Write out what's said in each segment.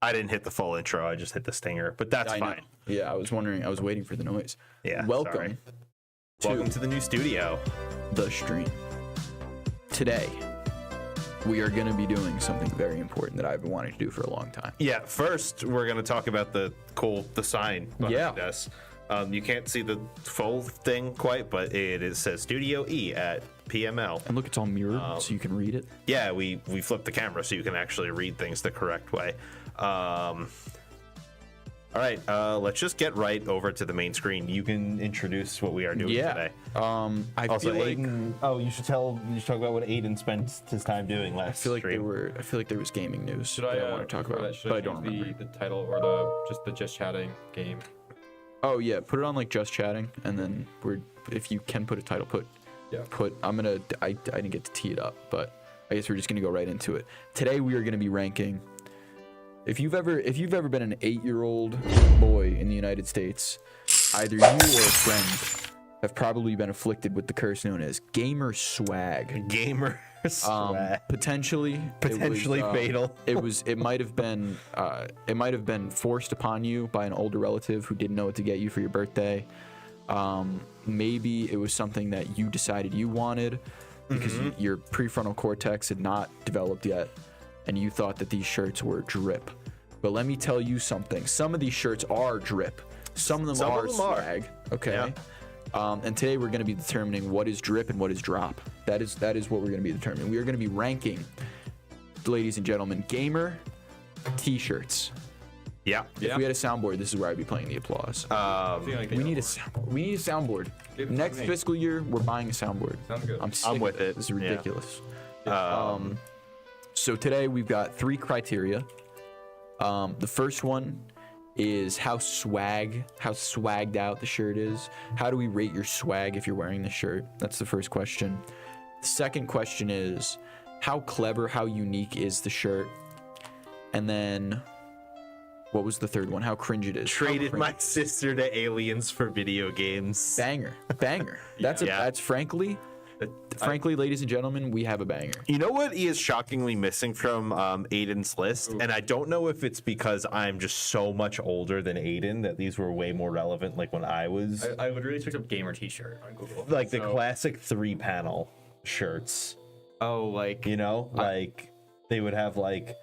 I didn't hit the full intro. I just hit the stinger, but that's fine. Yeah, I was waiting for the noise. Yeah. Welcome to the new studio. The stream. Today, we are going to be doing something very important that I've been wanting to do for a long time. Yeah, first, we're going to talk about the sign behind us. You can't see the full thing quite, but it says Studio E at PML. And look, it's all mirrored, so you can read it. Yeah, we flipped the camera so you can actually read things the correct way. All right, let's just get right over to the main screen. You can introduce what we are doing today. I also, feel like Aiden, you should talk about what Aiden spent his time doing last stream. I feel like there was gaming news Should that I want to talk about, but I don't remember. The title or just chatting game. Oh yeah, put it on like just chatting, and then if you can put a title, I didn't get to tee it up, but I guess we're just gonna go right into it. Today we are gonna be ranking. If you've ever been an 8-year-old boy in the United States, either you or a friend have probably been afflicted with the curse known as gamer swag. Gamer swag. Potentially fatal. It might have been forced upon you by an older relative who didn't know what to get you for your birthday. Maybe it was something that you decided you wanted because your prefrontal cortex had not developed yet, and you thought that these shirts were drip. But let me tell you something. Some of these shirts are drip. Some of them are swag. Okay. Yeah. And today we're going to be determining what is drip and what is drop. That is what we're going to be determining. We are going to be ranking, ladies and gentlemen, gamer t-shirts. Yeah. If we had a soundboard, this is where I'd be playing the applause. We need a soundboard. Next fiscal year, we're buying a soundboard. Sounds good. I'm with it. This is ridiculous. Yeah. So today we've got 3 criteria. The first one is how swagged out the shirt is. How do we rate your swag if you're wearing the shirt? That's the first question. The second question is how clever, how unique is the shirt? And then what was the third one? How cringe it is. Traded my sister to aliens for video games. Banger. That's frankly, ladies and gentlemen, we have a banger. You know what he is shockingly missing from Aiden's list? And I don't know if it's because I'm just so much older than Aiden that these were way more relevant like when I was. I literally searched up gamer t-shirt on Google. Like the classic 3-panel shirts. Oh, like... You know? Like they would have like...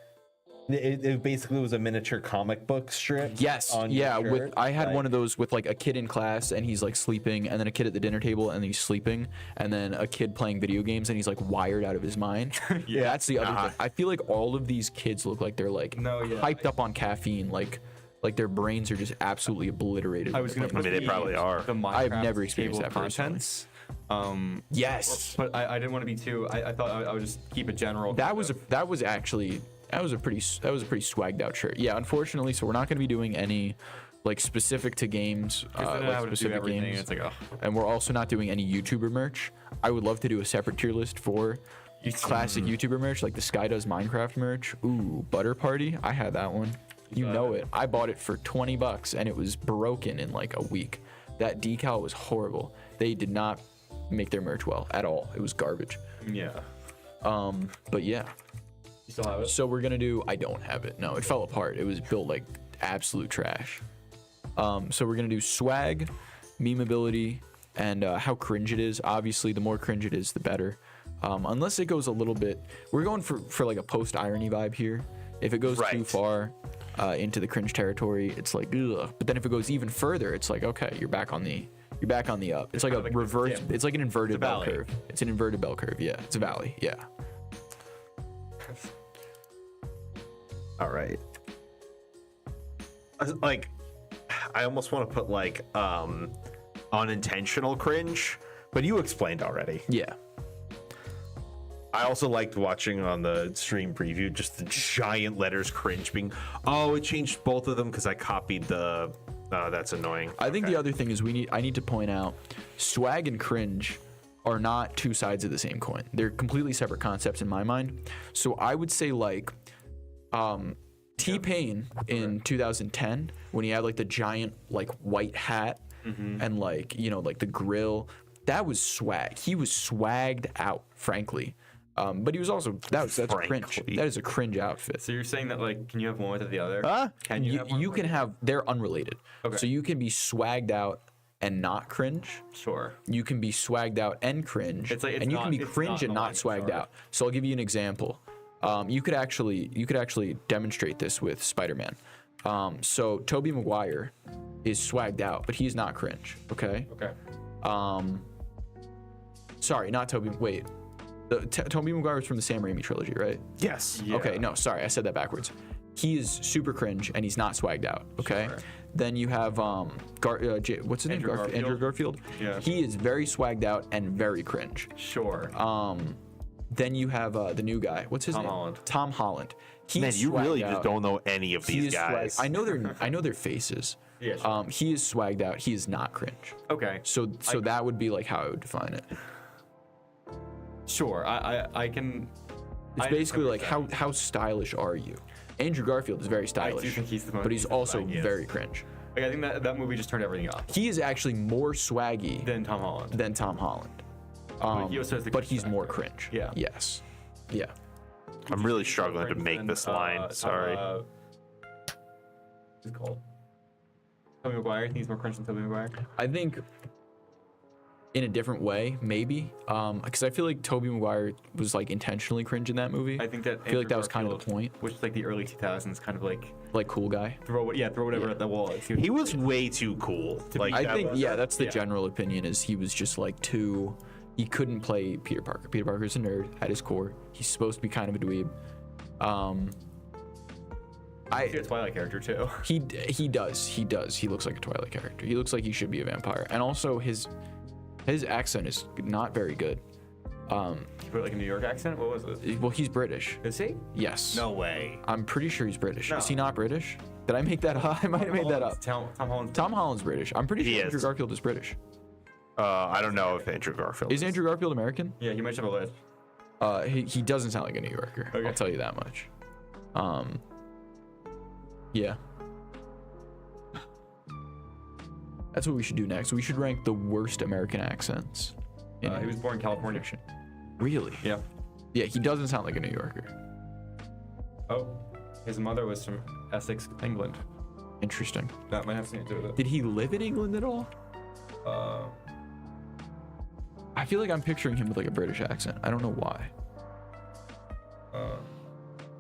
It basically was a miniature comic book strip. Yes, yeah. I had one of those with like a kid in class and he's like sleeping, and then a kid at the dinner table and he's sleeping, and then a kid playing video games and he's like wired out of his mind. Yeah, that's the other thing. I feel like all of these kids look like they're like hyped up on caffeine, like their brains are just absolutely obliterated. I was gonna put they probably are. I've never experienced that contents. Yes, but I didn't want to be too. I thought I would just keep it general. That was a pretty swagged out shirt. Yeah, unfortunately, so we're not going to be doing any like specific to games, specific games. It's like, and we're also not doing any YouTuber merch. I would love to do a separate tier list for classic YouTuber merch, like the Sky Does Minecraft merch. Ooh, Butter Party. I had that one. You know it. I bought it for $20 and it was broken in like a week. That decal was horrible. They did not make their merch well at all. It was garbage. Yeah. But yeah. You still have it? So we're gonna do. I don't have it. No, it fell apart. It was built like absolute trash. So we're gonna do swag, memeability, and how cringe it is. Obviously, the more cringe it is, the better. Unless it goes a little bit. We're going for like a post irony vibe here. If it goes too far into the cringe territory, it's like ugh. But then if it goes even further, it's like okay, you're back on the up. It's like a reverse. It's like an inverted bell curve. It's an inverted bell curve. Yeah, it's a valley. Yeah. All right. Like, I almost want to put like unintentional cringe, but you explained already. Yeah. I also liked watching on the stream preview just the giant letters cringe being. Oh, it changed both of them because I copied the. That's annoying. I think the other thing is I need to point out swag and cringe are not two sides of the same coin. They're completely separate concepts in my mind. So I would say like T-Pain in 2010 when he had like the giant like white hat and like, you know, like the grill, that was swag. He was swagged out, frankly. But he was also that's cringe. Frankly. That is a cringe outfit. So you're saying that like, can you have one without the other? Huh? Can you? have one You can have they're unrelated. Okay. So you can be swagged out and not cringe. Sure. You can be swagged out and cringe. It's like- it's and you not- can be it's cringe not and in not line, swagged sorry. out. So I'll give you an example. You could actually demonstrate this with Spider-Man. So Tobey Maguire is swagged out, but he's not cringe. Okay. Okay. Sorry, not Tobey. Wait. Tobey Maguire is from the Sam Raimi trilogy, right? Yes. Yeah. Okay, no, sorry, I said that backwards. He is super cringe and he's not swagged out. Okay. Sure. Then you have what's his name? Andrew Garfield. Andrew Garfield. Yeah. He is very swagged out and very cringe. Sure. Then you have the new guy. What's his Tom name? Holland. Tom Holland. He's Man, you really swagged just out. don't know any of He these is guys. I know their faces. Yeah, sure. He is swagged out. He is not cringe. Okay. So that would be like how I would define it. Sure. I can. It's I basically like understand. how stylish are you? Andrew Garfield is very stylish, think he's the most but he's also swaggy, yes. very cringe. Like, I think that movie just turned everything off. He is actually more swaggy Then Tom Holland. than Tom Holland. he also has the But cringe he's more factor. cringe. Yeah. Yes. Yeah. I'm really struggling to make this line. Sorry. What's it called? Tobey Maguire. I think he's more cringe than Tobey Maguire. I think in a different way, maybe. Because I feel like Tobey Maguire was like intentionally cringe in that movie. I think that. I feel like that was kind of the point. Which is like the early 2000s, kind of like Like cool guy. throw whatever at the wall. He was way too cool. Like I that think was- that's the yeah. general opinion is he was just like too. He couldn't play Peter Parker. Peter Parker's a nerd at his core. He's supposed to be kind of a dweeb. He's a Twilight character too. He does. He looks like a Twilight character. He looks like he should be a vampire. And also his accent is not very good. He put like a New York accent. What was it? Well, he's British. Is he? Yes. No way. I'm pretty sure he's British. No. Is he not British? Did I make that up? I might have made that up. Tom Holland. Tom Holland's British. I'm pretty He sure Andrew is. Garfield is British. I don't know if Andrew Garfield Is Andrew Garfield American? Yeah, he might have a list. He doesn't sound like a New Yorker. Okay. I'll tell you that much. Yeah. That's what we should do next. We should rank the worst American accents. He was born in California. Really? Yeah. Yeah, he doesn't sound like a New Yorker. Oh, his mother was from Essex, England. Interesting. That might have something to do with it. Did he live in England at all? I feel like I'm picturing him with like a British accent. I don't know why.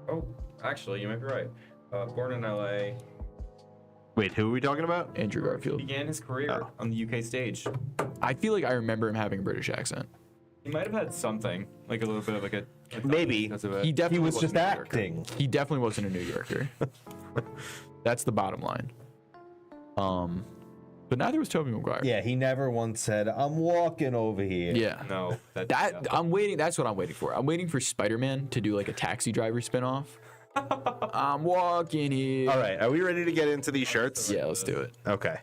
Oh, actually, you might be right. Born in LA, Wait, who are we talking about? Andrew Garfield. began his career on the UK stage. I feel like I remember him having a British accent. He might have had something, like a little bit of like a Maybe. because of it. He He definitely was wasn't just a New Yorker. acting. He definitely wasn't a New Yorker. That's the bottom line. But neither was Tobey Maguire. Yeah, he never once said, "I'm walking over here." Yeah. No, That yeah. I'm waiting. That's what I'm waiting for. I'm waiting for Spider-Man to do like a Taxi Driver spinoff. I'm walking here. All right, are we ready to get into these shirts? Yeah, let's do it. Okay.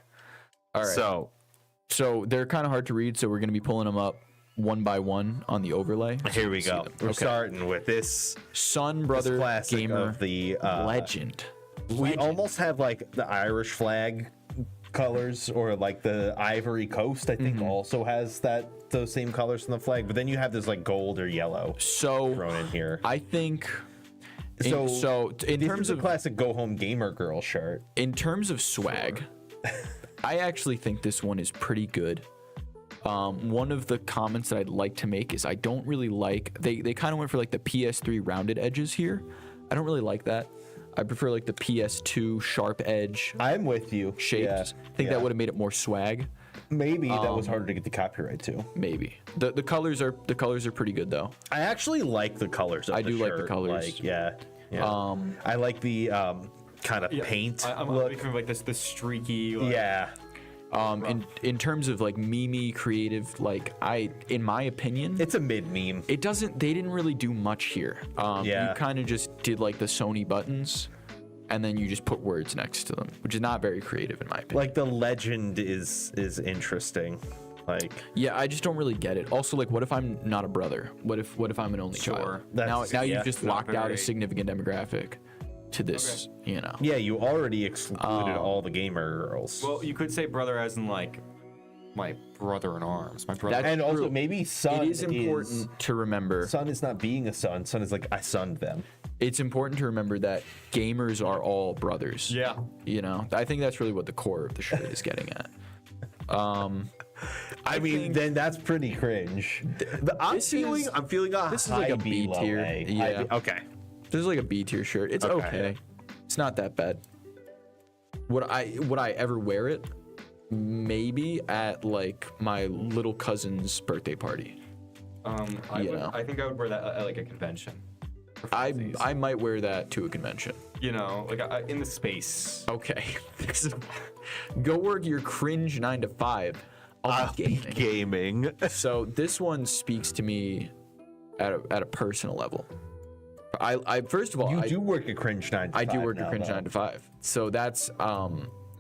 All right. So they're kind of hard to read, so we're gonna be pulling them up one by one on the overlay. Here we See go. them. We're Okay. starting with this Son, brother, classic gamer, of the legend. We almost have like the Irish flag colors, or like the Ivory Coast. I think also has those same colors on the flag. But then you have this like gold or yellow So thrown in here. I think. In, So in this terms is a of classic go home gamer girl shirt. swag, I actually think this one is pretty good. One of the comments that I'd like to make is I don't really like they kind of went for like the PS3 rounded edges here. I don't really like that. I prefer like the PS2 sharp edge I'm with you. shaped. Yeah, I think that would have made it more swag. maybe that was harder to get the copyright to. Maybe the colors are pretty good though. I actually like the colors. Of I the do like the shirt. colors. Like, yeah. I like the kind of paint I'm look. thinking of like this streaky. Like, Yeah. In terms of like meme creative, like in my opinion, It's a mid meme. they didn't really do much here. Yeah. You kind of just did like the Sony buttons and then you just put words next to them, which is not very creative in my opinion. Like the legend is interesting. Like Yeah, I just don't really get it. Also, like, what if I'm not a brother? What if I'm an only child? That's- Now yeah, you've just not locked out a very- significant demographic to this, you know. yeah, you already excluded all the gamer girls. Well, you could say brother as in like my brother in arms. My brother. That's And also true. maybe son It is important to remember. Son is not being a son. Son is like I sunned them. It's important to remember that gamers are all brothers. Yeah. You know, I think that's really what the core of the shirt is getting at. I mean, then that's pretty cringe. I'm feeling a this is high like a B, B low tier. A. Yeah. Okay. This is like a B tier shirt. It's Okay. okay. It's not that bad. Would I ever wear it? Maybe at like my little cousin's birthday party. I think I would wear that at like a convention. for I funsies. might wear that to a convention. You know, like in the space. Okay. Go work your cringe 9 to 5. I'll be gaming. Gaming. So this one speaks to me at a personal level. I first of all, You I do work a cringe 9 to 5 I do work now, a cringe though. 9 to 5. So that's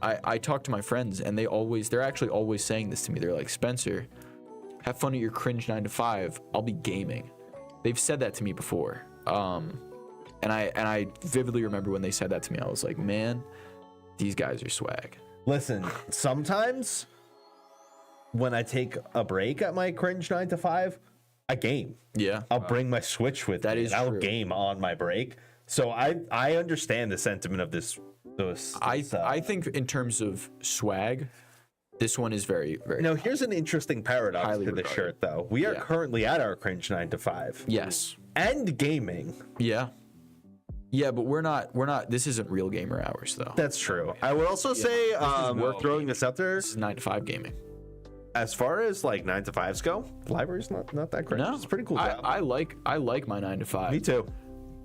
I talk to my friends and they're actually always saying this to me. They're like, Spencer, have fun at your cringe 9 to 5. I'll be gaming. They've said that to me before. And I vividly remember when they said that to me. I was like, man, these guys are swag. Listen, sometimes when I take a break at my cringe 9 to 5, I game. Yeah. I'll bring my Switch with That me is and I'll true. game on my break. So I understand the sentiment of this. I think in terms of swag, this one is very, very. Now here's an interesting paradox Highly to the regarded. shirt, though. We are Yeah. currently at our cringe 9 to 5 Yes. and gaming. Yeah. Yeah, but we're not. This isn't real gamer hours though. That's true. I would also say we're throwing this out there. This is 9 to 5 gaming. As far as like 9 to 5s go, the library's not that cringe. No, It's a pretty cool job. I like my 9 to 5. Me too.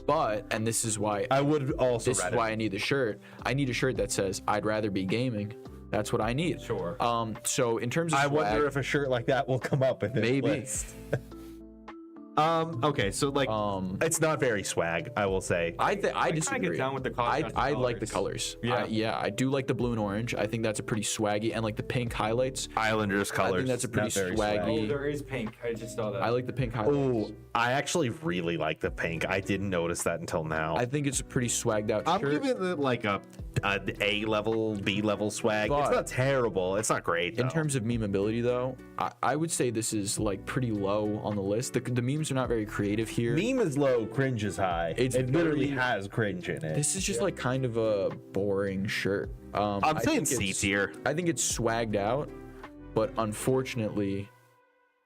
But and this is why I would also. this is rather- why I need the shirt. I need a shirt that says I'd rather be gaming. That's what I need. Sure. So in terms of I swag, wonder if a shirt like that will come up in this Maybe. list. Okay, so like it's not very swag, I will say. I kinda disagree. get down with the contrast I of like the colors. colors. Yeah. I do like the blue and orange. I think that's a pretty swaggy, and like the pink highlights. Islanders colors. I think that's a pretty not very swaggy. Oh, there is pink. I just saw that. I like the pink highlights. Oh, I actually really like the pink. I didn't notice that until now. I think it's a pretty swagged out I'm shirt. giving it like an A level, B level swag. It's But- not terrible. It's not great. In though. terms of memeability, though, I would say this is like pretty low on the list. The memes are not very creative here. meme is low, cringe is high. It's It literally very- has cringe in it. This is just like kind of a boring shirt. I'm I saying think C it's- tier. I think it's swagged out, but unfortunately,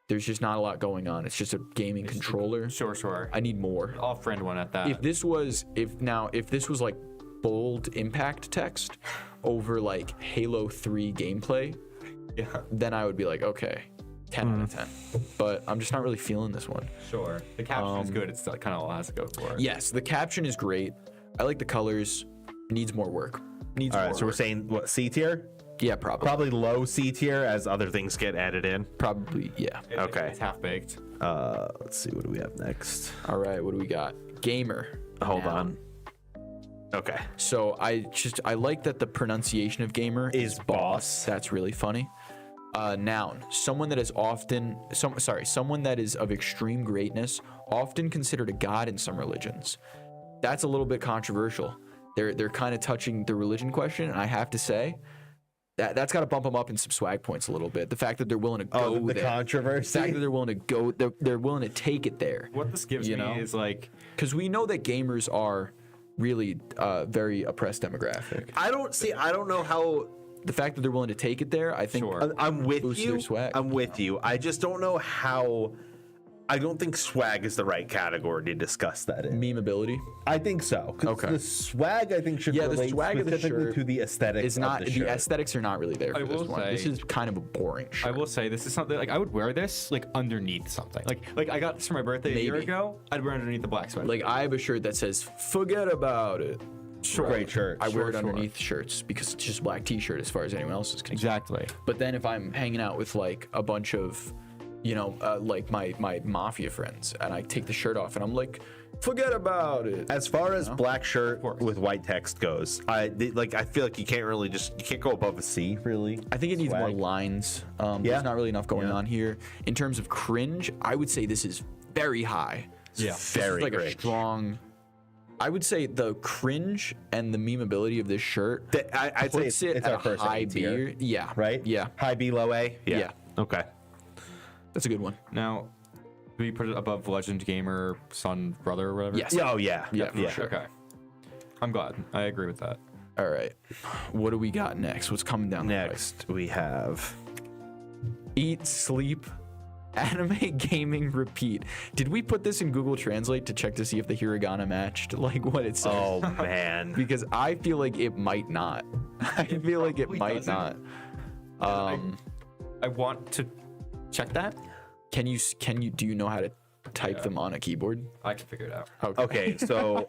there's just not a lot going on. It's just a gaming controller. Sure. I need more. I'll friend one at that. If this was like bold impact text over like Halo 3 gameplay, yeah, then I would be like, okay, 10 out of 10. But I'm just not really feeling this one. sure. The caption is good. It's kind of all it has to go for. Yes, the caption is great. I like the colors. Needs more work. Needs All more right, so we're work. saying what, C tier? Yeah, probably. Probably low C tier as other things get added in. Probably, yeah. Okay. It's half baked. Let's see, what do we have next? All right, what do we got? Gamer. Hold Noun. on. Okay. So I like that the pronunciation of gamer Is boss. That's really funny. Noun. Someone that is someone that is of extreme greatness, often considered a god in some religions. That's a little bit controversial. They're kind of touching the religion question, and I have to say that's got to bump them up in some swag points a little bit. The fact that they're willing to go Oh, the there. The controversy. fact that they're willing to go, they're willing to take it there. What this gives You me know? is like, Because we know that gamers are really very oppressed demographic. I don't know how. The fact that they're willing to take it there, I think. Sure. I'm with Boost you. their swag, I'm with you. I just don't know how. I don't think swag is the right category to discuss that in. Memeability I think so. 'Cause Okay. the swag, I think, should Yeah, the relate swag of the specifically shirt to the aesthetics is not of the the shirt. aesthetics are not really there for I this will one. say- This is kind of a boring I shirt. will say this is something like I would wear this like underneath something. Like I got this for my birthday a year Maybe. ago. I'd wear it underneath the black sweater. Like I have a shirt that says "Forget about it." sure. Great shirt. I wear it Sure. underneath shirts because it's just a black T-shirt as far as anyone else is concerned. Exactly. But then if I'm hanging out with like a bunch of, like my mafia friends, and I take the shirt off and I'm like, "Forget about it." As far as black shirt course. with white text goes, I feel like you can't go above a C really. I think it needs more Swag. lines. Yeah. There's not really enough going Yeah. on here. In terms of cringe, I would say this is very high. Yeah. This is Very like a cringe. strong. I would say the cringe and the memeability of this shirt I'd say puts it it's at our a first high A B. tier, Yeah. right? Yeah. High B, low A. Yeah. Okay. That's a good one. Now, do we put it above Legend Gamer Son Brother or whatever? Yes. Oh yeah. Yeah, for sure. Okay. I'm glad. I agree with that. All right. What do we got next? What's coming down the Next we have. pipe? Eat, sleep, anime, gaming, repeat. Did we put this in Google Translate to check to see if the hiragana matched like what it says? Oh man. Because I feel like it might not. I feel like it probably might doesn't. not. I want to check that. Can you do you know how to type them on a keyboard? I can figure it out. Okay, so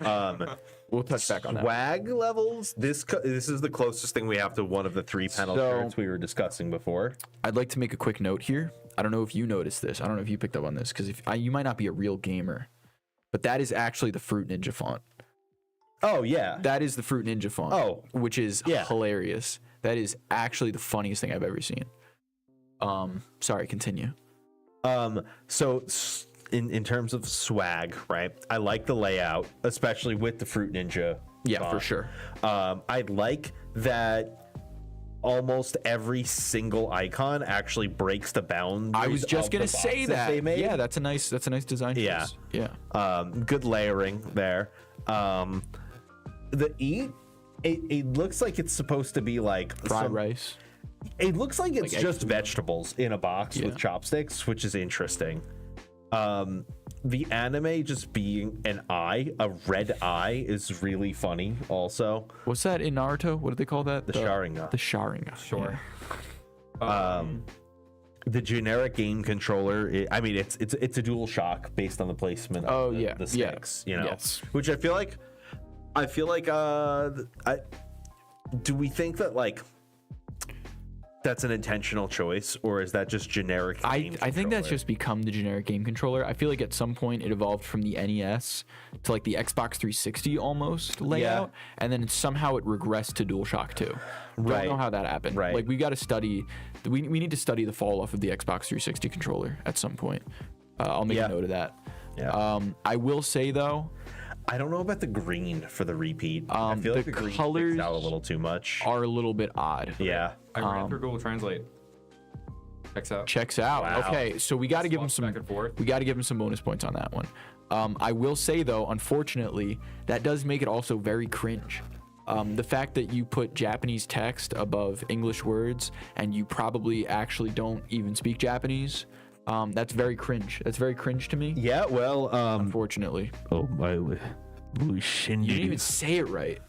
We'll touch back on that. swag levels. This is the closest thing we have to one of the 3 panel So- shirts we were discussing before. I'd like to make a quick note here. I don't know if you noticed this. I don't know if you picked up on this because you might not be a real gamer, but that is actually the Fruit Ninja font. Oh yeah. That is the Fruit Ninja font. Oh, which is yeah. hilarious. That is actually the funniest thing I've ever seen. Sorry, continue. So in terms of swag, right? I like the layout, especially with the Fruit Ninja. Yeah, for font. sure. I like that almost every single icon actually breaks the boundaries. I was just of gonna the say boxes that. they made. Yeah, that's a nice design choice. Yeah. Yeah. Good layering there. The eat, it looks like it's supposed to be like Fried rice. It looks like it's Like just egg. vegetables in a box Yeah. with chopsticks, which is interesting. The anime just being an eye, a red eye, is really funny. Also, What's that in Naruto? What do they call that? the Sharingan. The Sharingan. Sure. The generic game controller. It's a dual shock based on the placement. Oh, of yeah. the Yeah. sticks. You know, Yes. which I feel like. Do we think that like that's an intentional choice, or is that just generic? I game think that's controller? just become the generic game controller. I feel like at some point it evolved from the NES to like the Xbox 360 almost layout, and then somehow it regressed to DualShock 2. Don't Right. know how that happened. Right. Like we got to study. We need to study the fall off of the Xbox 360 controller at some point. I'll make Yeah. a note of that. Yeah. I will say though, I don't know about the green for the repeat. I feel like the the green colors sticks out a little too much. are a little bit odd. Yeah. I ran through Google Translate. Checks out. Checks out. Wow. Okay, so we got to give him Swaps some. back and forth. We got to give him some bonus points on that one. I will say though, unfortunately, that does make it also very cringe. The fact that you put Japanese text above English words and you probably actually don't even speak Japanese, that's very cringe. That's very cringe to me. Yeah. Well. Unfortunately, Oh my. you didn't even say it right.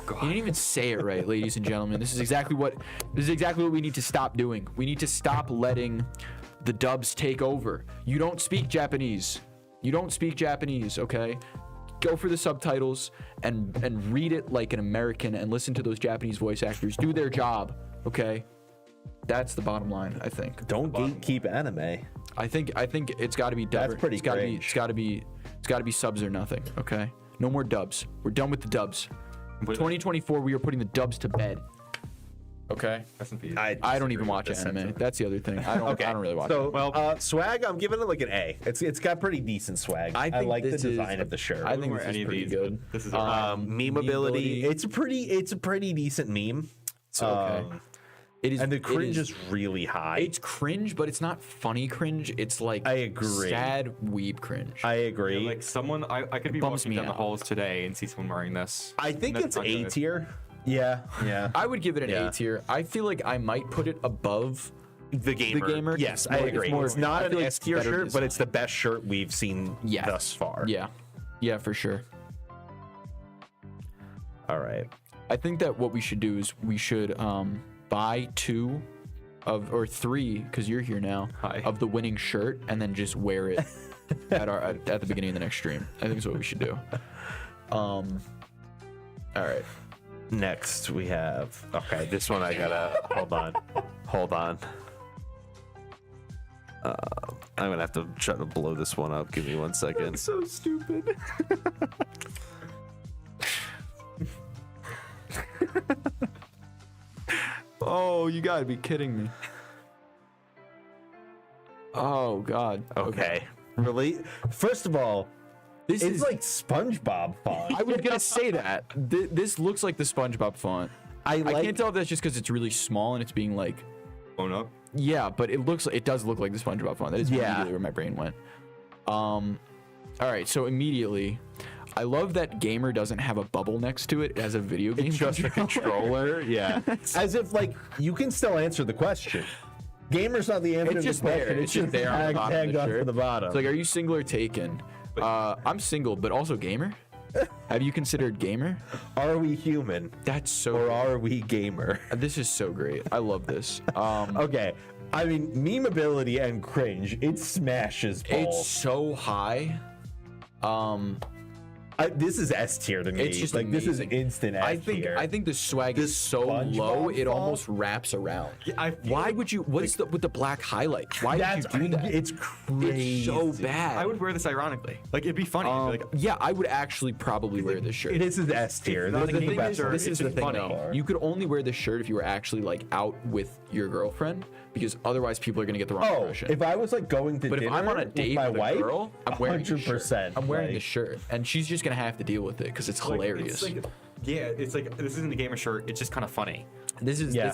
You didn't even say it right, ladies and gentlemen. This is exactly what we need to stop doing. We need to stop letting the dubs take over. You don't speak Japanese. You don't speak Japanese, okay? Go for the subtitles and read it like an American and listen to those Japanese voice actors do their job, okay? That's the bottom line, I think. Don't gatekeep anime. I think it's got to be dub. That's pretty It's got to be. cringe. It's got to be subs or nothing. Okay. No more dubs. We're done with the dubs. 2024, we are putting the dubs to bed. Okay. Rest in peace. I don't even watch this anime. sentiment. That's the other thing. I don't really watch. So, it. swag, I'm giving it like an A. It's got pretty decent swag. I think like the this design is- of the shirt. I think Or this any is of pretty these, good. but this is memeability. memeability. It's a pretty decent meme. It's okay. It is. And the it cringe is really high. It's cringe, but it's not funny cringe. It's like I agree. sad weeb cringe. I agree. Like someone, I could be Bumps walking me down the out. halls today and see someone wearing this. I think And it's that's not A good. tier. Yeah. Yeah. I would give it an Yeah. A tier. I feel like I might put it above The gamer. gamer, Yes, it's I more- it's agree. more- It's not I an feel like S it's tier better shirt, but it's the design. best shirt we've seen thus far. Yeah. Yeah, for sure. All right. I think that what we should do is we should buy 2 of or 3 because you're here now Hi. of the winning shirt and then just wear it at the beginning of the next stream. I think that's what we should do. All right. Next we have. Okay, this one I gotta hold on. I'm gonna have to try to blow this one up. Give me 1 second. So stupid. Oh, you gotta be kidding me. Oh God. Okay. Really? First of all, This It's is like SpongeBob font. I was gonna say that. This looks like the SpongeBob font. I can't tell if that's just because it's really small and it's being like, Blown up. yeah, but it does look like the SpongeBob font. That is immediately where my brain went. All right, so immediately, I love that Gamer doesn't have a bubble next to it as a video game. It's just a controller. Yeah. As if like you can still answer the question. Gamer's not the answer It's to just the question. there. It's just there on the bottom of tagged the onto shirt. the bottom. It's like, are you single or taken? I'm single, but also gamer. Have you considered gamer? Are we human That's so. or are we gamer? This is so great. I love this. Okay. I mean, memeability and cringe, it smashes balls. It's so high. This is S tier to me. It's just like this is amazing. instant S tier. I think the swag This is so SpongeBob low it font? almost wraps around. Yeah, I feel Why would you? What is the with the black highlight? Why would you do that? It's crazy. It's so bad. I would wear this ironically. Like it'd be funny. Like Yeah, I would actually probably wear this shirt. This is S tier. not This a is the game best. shirt. This is It's the thing, funny. though. You could only wear this shirt if you were actually like out with your girlfriend, because otherwise people are gonna get the wrong Oh, impression. if I was like going to But if dinner I'm on a with date my with a wife, girl, I'm wearing this shirt. 100%. I'm wearing like, this shirt, and she's just gonna have to deal with it because it's like, hilarious. It's like, yeah, it's like this isn't a gamer shirt. It's just kind of funny. This is Yeah.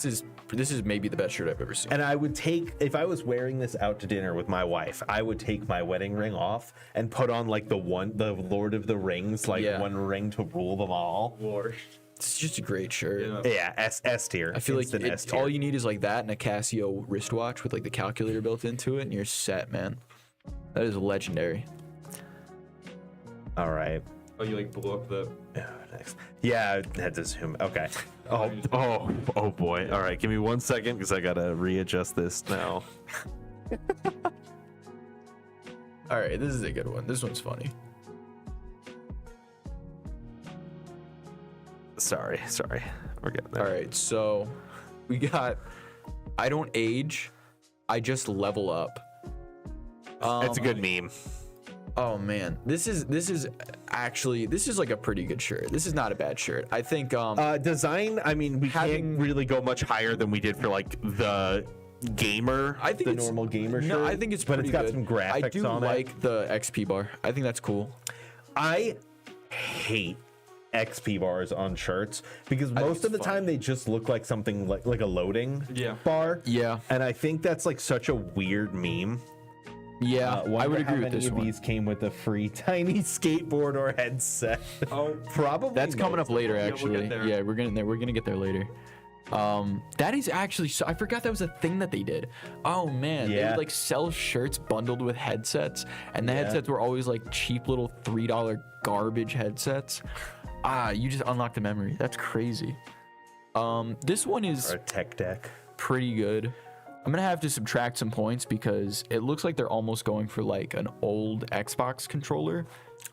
this is maybe the best shirt I've ever seen. And I would take, if I was wearing this out to dinner with my wife, I would take my wedding ring off and put on like the Lord of the Rings, like Yeah. one ring to rule them all. Lord. It's just a great shirt. Yeah. Yeah, S tier. I feel like Instant S tier. all you need is like that and a Casio wristwatch with like the calculator built into it, and you're set, man. That is legendary. All right. Oh, you like blew up the. Next. Yeah, I had to zoom. Okay. Oh boy. All right, give me 1 second because I gotta readjust this now. All right, this is a good one. This one's funny. Sorry. We're getting there. All right, so we got I don't age, I just level up. That's a good meme. Oh man, this is like a pretty good shirt. This is not a bad shirt. I think Design, I mean, we Having- can't really go much higher than we did for like the gamer. I think the it's normal gamer shirt. No, I think it's but pretty it's got good. some graphics I do on like it. the XP bar. I think that's cool. I hate XP bars on shirts because most of the time they just look like something like a loading bar. Yeah. And I think that's like such a weird meme. Yeah, I Wonder would how agree with many this of one. these came with a free tiny skateboard or headset. Oh, Probably. That's coming up later, we'll actually. get there. Yeah, we're gonna get there later. That is actually so. I forgot that was a thing that they did. Oh man, they Yeah. would like sell shirts bundled with headsets, and the headsets were always like cheap little $3 garbage headsets. You just unlocked the memory. That's crazy. This one is Or a tech deck. pretty good. I'm gonna have to subtract some points because it looks like they're almost going for like an old Xbox controller.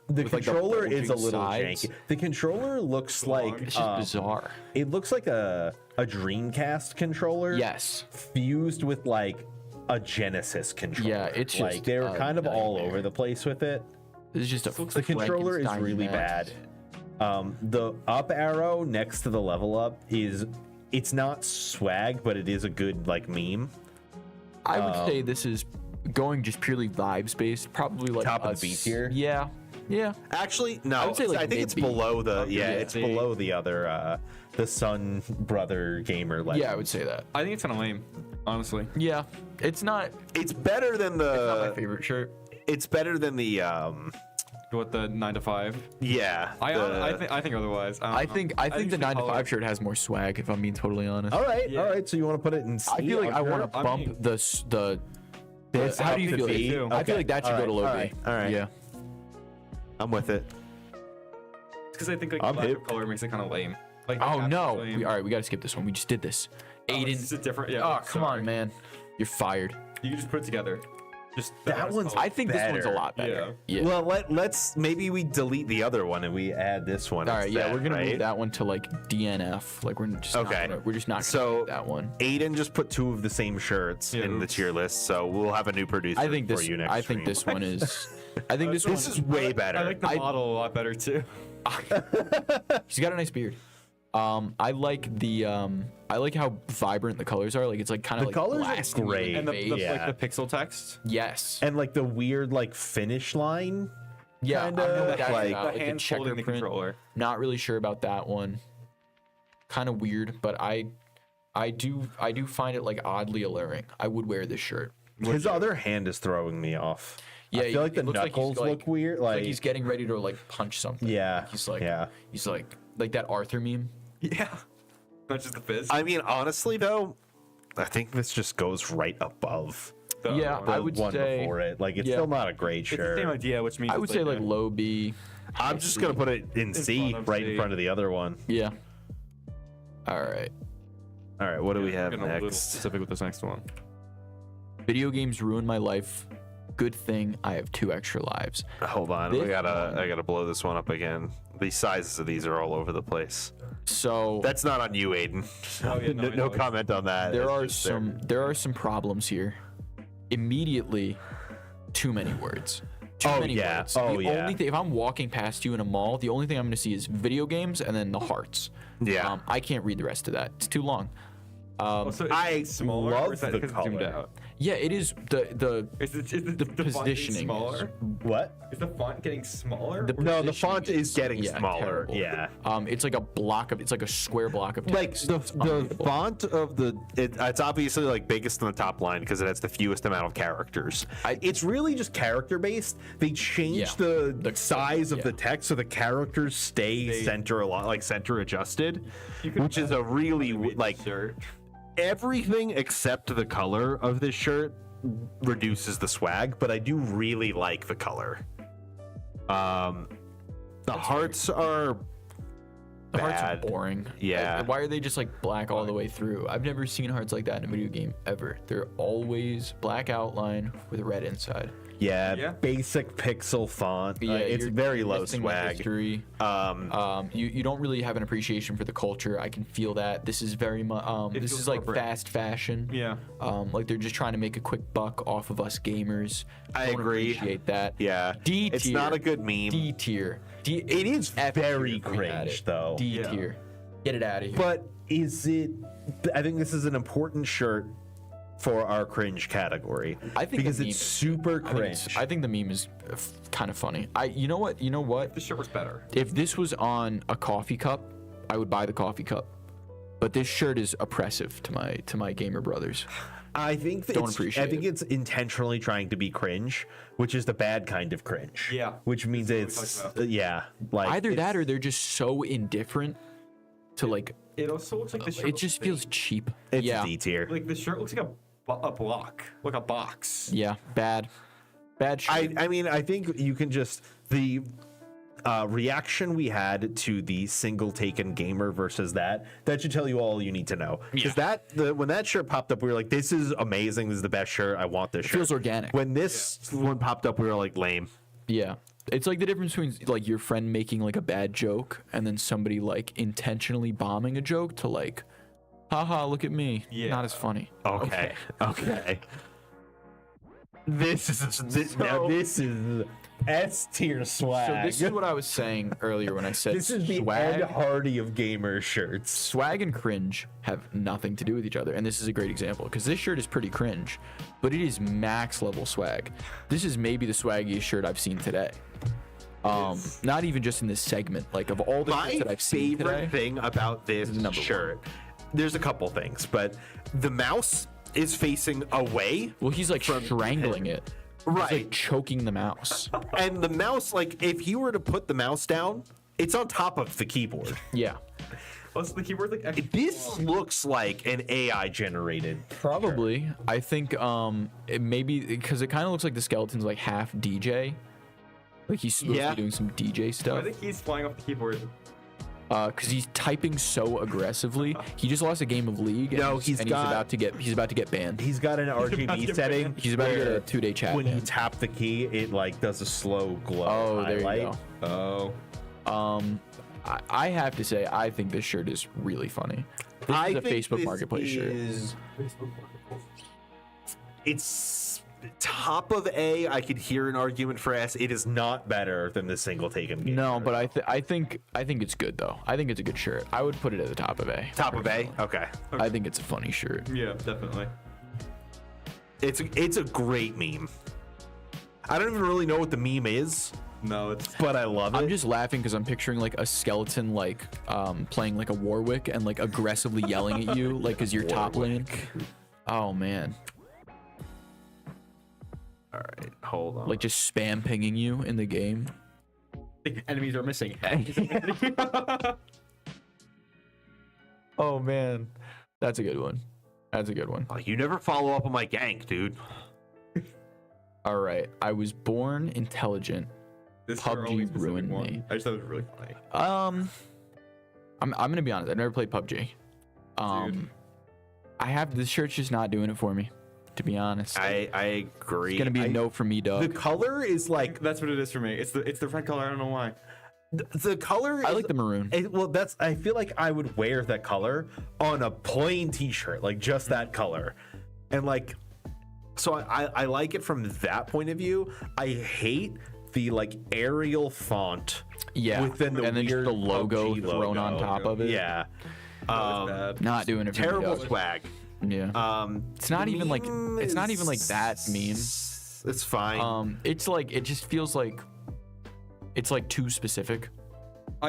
The with, like, the controller is a bulging little sides. janky. The controller looks like It's just bizarre. it looks like a Dreamcast controller. Yes. Fused with like a Genesis controller. Yeah, it's like just they're a kind of all nightmare. over the place with it. This is just a The controller is Frankenstein really mess. bad. The up arrow next to the level up it's not swag, but it is a good like meme. I would say this is going just purely vibes based, probably like Top of the B tier? Yeah, yeah. Actually, no. I would say, like, I think it's mid-B. below the it's B. below the other the Son brother gamer legend. Yeah, I would say that. I think it's kind of lame, honestly. Yeah, it's not It's better than my the favorite shirt. it's better than the What the 9 to 5? yeah. I think otherwise. I think the it's 9 to color. 5 shirt has more swag. If I'm being totally honest, All right, Yeah. all right. So you want to put it in C? I feel like I under? want to I bump mean- the This how up do you to feel? B? too. I feel like that should go to low all B. right, all right. Yeah. I'm with it. because I think like I'm the lack hip. of color makes it kind of lame. Like Oh that's no! lame. All right, we gotta skip this one. We just did this. Oh, Aiden. This is different. Yeah. Oh come sorry. on, man! You're fired. You can just put it together. Just That was one's- color. I think this one's a Better. lot better. Yeah. Well, let's maybe we delete the other one and we add this one. All right, yeah, instead, we're gonna right? move that one to like DNF. Like we're just Okay. we're just not gonna So- do that one. Aiden just put two of the same shirts Yeah, in the oops. tier list, so we'll have a new producer I think for this. you next I think stream. this one is. I think this This one. is way better. I like the I- model a lot better too. He's got a nice beard. I like I like how vibrant the colors are. Like it's like kind of The like colors are blasting you in great. the And the face. Yeah. like the pixel text. Yes. and like the weird like finish line. Yeah, kinda, I know what that's like- about. The Like the hand checker holding the print. controller. Not really sure about that one. Kind of weird, but I do find it like oddly alluring. I would wear this shirt. His other hand is throwing me off. Yeah, I feel like the it looks like he's, knuckles look weird. Like, he's getting ready to like punch something. Yeah, He's like that Arthur meme. Yeah. Not just the fist. I mean, honestly though, I think this just goes right above Yeah, the I would one say- before it. Like, it's yeah. still not a great it's the shirt. same idea, which means I would it's say like a- low B. I'm just gonna put it in C, front of right C. in front of the other one. Yeah. All right. All right, what do we Yeah, have getting a little next? specific with this next one. Video games ruin my life. Good thing I have 2 extra lives. Hold on, This I gotta blow this one up again. The sizes of these are all over the place. So That's not on you, Aiden. Oh, yeah, no, I no know. comment on that. there It's are just there are some problems here. Immediately, too many words. Too Oh, many yeah. words. Oh, the yeah. only thing, if I'm walking past you in a mall, the only thing I'm going to see is video games and then the hearts. Yeah. I can't read the rest of that. It's too long. Also, I is it smaller love or is that the because it's zoomed color. out? Yeah, it is the Is the font getting positioning. smaller? What? Is the font getting smaller? The or- No, the positioning font is getting yeah, smaller. terrible. Yeah. It's like it's like a square block of Like text. the It's unreadable. font of it's obviously like biggest on the top line because it has the fewest amount of characters. It's really just character based. They changed Yeah. the size of yeah. the text so the characters stay center a lot, like center adjusted, could which is a really Made like this shirt. everything except the color of this shirt reduces the swag, but I do really like the color. The hearts are The hearts bad. are boring. Yeah. Like, why are they just like black all the way through? I've never seen hearts like that in a video game ever. They're always black outline with red inside. Yeah, Yeah. basic pixel font. It's you're very low missing the swag. history. You don't really have an appreciation for the culture. I can feel that. This is very much this feels is like corporate. fast fashion. Yeah. Like they're just trying to make a quick buck off of us gamers. I Don't agree. Appreciate that. Yeah, D tier. it's not a good meme. D tier. It is F very tier if we had cringe, it. though. D Yeah. tier. Get it out of here. But is it? I think this is an important shirt for our cringe category. I think because the it's meme- super I think cringe. I think the meme is kind of funny. You know what? The shirt was better. If this was on a coffee cup, I would buy the coffee cup. But this shirt is oppressive to my gamer brothers. I think that Don't it's, appreciate I think it. it's intentionally trying to be cringe, which is the bad kind of cringe. Yeah. Which means what we it's talked about. yeah, like Either it's- that or they're just so indifferent to like. It also looks like the shirt. It just feels cheap. it's yeah. D tier. like the shirt looks like a block, like a box. Yeah. Bad. Bad shirt. I mean, I think you can just the reaction we had to the single taken gamer versus that should tell you all you need to know. Because when that shirt popped up, we were like, "This is amazing. This is the best shirt. I want this shirt." feels organic. When this one popped up, we were like, "Lame." Yeah. It's like the difference between like your friend making like a bad joke and then somebody like intentionally bombing a joke to like, haha, look at me. Yeah. Not as funny. Okay. This is now this is S tier swag. So this is what I was saying earlier when I said This is the swag. Ed Hardy of gamer shirts. Swag and cringe have nothing to do with each other, and this is a great example because this shirt is pretty cringe, but it is max level swag. This is maybe the swaggiest shirt I've seen today. Not even just in this segment, like of all the My shirts that I've seen favorite today. thing about this is number shirt, there's a couple things, but the mouse is facing away, Well, he's like strangling it. He's right? like choking the mouse. And the mouse, like, if you were to put the mouse down, it's on top of the keyboard. Yeah. Also, the keyboard's like extra This long. looks like an AI generated. Probably. I think it maybe because it kind of looks like the skeleton's like half DJ. Like he's supposed to Yeah. be doing some DJ I stuff. think he's flying off the keyboard. Because he's typing so aggressively. He just lost a game of League. No, and he's and got- he's about to get banned. He's got an about to RGB get setting. banned. He's about to get where a 2-day chat When you ban. tap the key, it like does a slow glow Oh, there highlight. you go. Oh. I have to say, I think this shirt is really funny. This is a Facebook Marketplace shirt. It's top of A. I could hear an argument for S. It is not better than the single taken game. No, but I think it's good though. I think it's a good shirt. I would put it at the top of A. Top of A. Okay. I think it's a funny shirt. Yeah, definitely. It's a great meme. I don't even really know what the meme is, No, it's but I love it. I'm just laughing because I'm picturing like a skeleton like playing like a Warwick and like aggressively yelling at you like as you're top lane. Oh man. All right, hold on. Like just spam pinging you in the game. the enemies are missing. Oh man. That's a good one. That's a good one. Oh, you never follow up on my gank, dude. All right. I was born intelligent. This is our PUBG only specific ruined one. me. I just thought it was really funny. I'm gonna be honest. I've never played PUBG. Dude. I have this shirt's just not doing it for me. To be honest, I agree. it's gonna be a no for me, The dog. color is like That's what it is for me. It's the red color. I don't know why. the color. I is, like the maroon. well, that's. I feel like I would wear that color on a plain T-shirt, like just that color, and like. So I like it from that point of view. I hate the like Arial font. Yeah, Within the and then just weird the logo PUBG thrown on logo. top of it. Yeah. That was bad. Not doing it for Terrible me, dog. swag. Yeah. It's not the even like meme it's not even like is- that meme. It's fine. It's like it just feels like it's like too specific.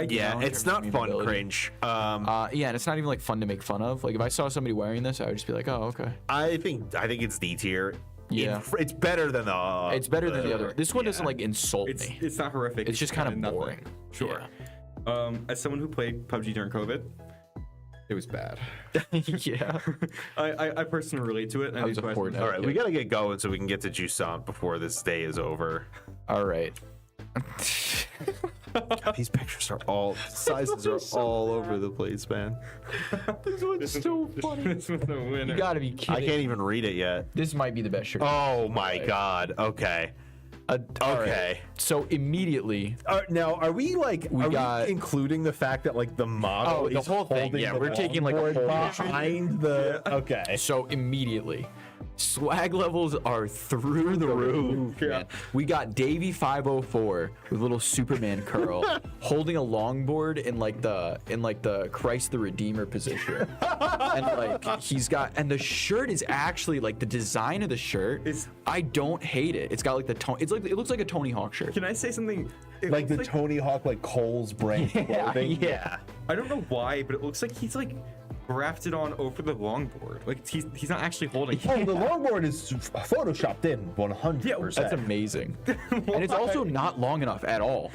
Yeah, know, in it's terms of not fun memeability. cringe. Yeah, and it's not even like fun to make fun of. Like if I saw somebody wearing this, I would just be like, oh, okay. I think it's D tier. Yeah. It's better than the. It's better than the other. This one doesn't like insult It's me. it's not horrific. It's just kind of kinda nothing. boring. Sure. As someone who played PUBG during COVID, it was bad. Yeah. I personally relate to it. And I was a that's why Fortnite. All right, we gotta get going so we can get to Jusant before this day is over. All right. These pictures are all sizes are all over the place, man. This one's so funny. This was the winner. You gotta be kidding. I can't even read it yet. This might be the best shirt. Oh my god. Okay. All right. Okay. So immediately, Now, are we like We are got- we including the fact that like the model Oh, the is whole thing. holding Yeah, the we're taking, like, a longboard whole picture. behind the okay. so immediately, swag levels are through the roof. Yeah. Man. We got Davey 504 with little Superman curl, holding a longboard in like the Christ the Redeemer position, and like he's got, and the shirt is actually like the design of the shirt. I don't hate it. It's got like the tone. It's like it looks like a Tony Hawk shirt. Can I say something? It Like looks the Tony Hawk like Cole's brand clothing. yeah. I don't know why, but it looks like he's like grafted on over the longboard. Like he's not actually holding it. Oh, the longboard is photoshopped in 100%. That's amazing. And it's also not long enough at all.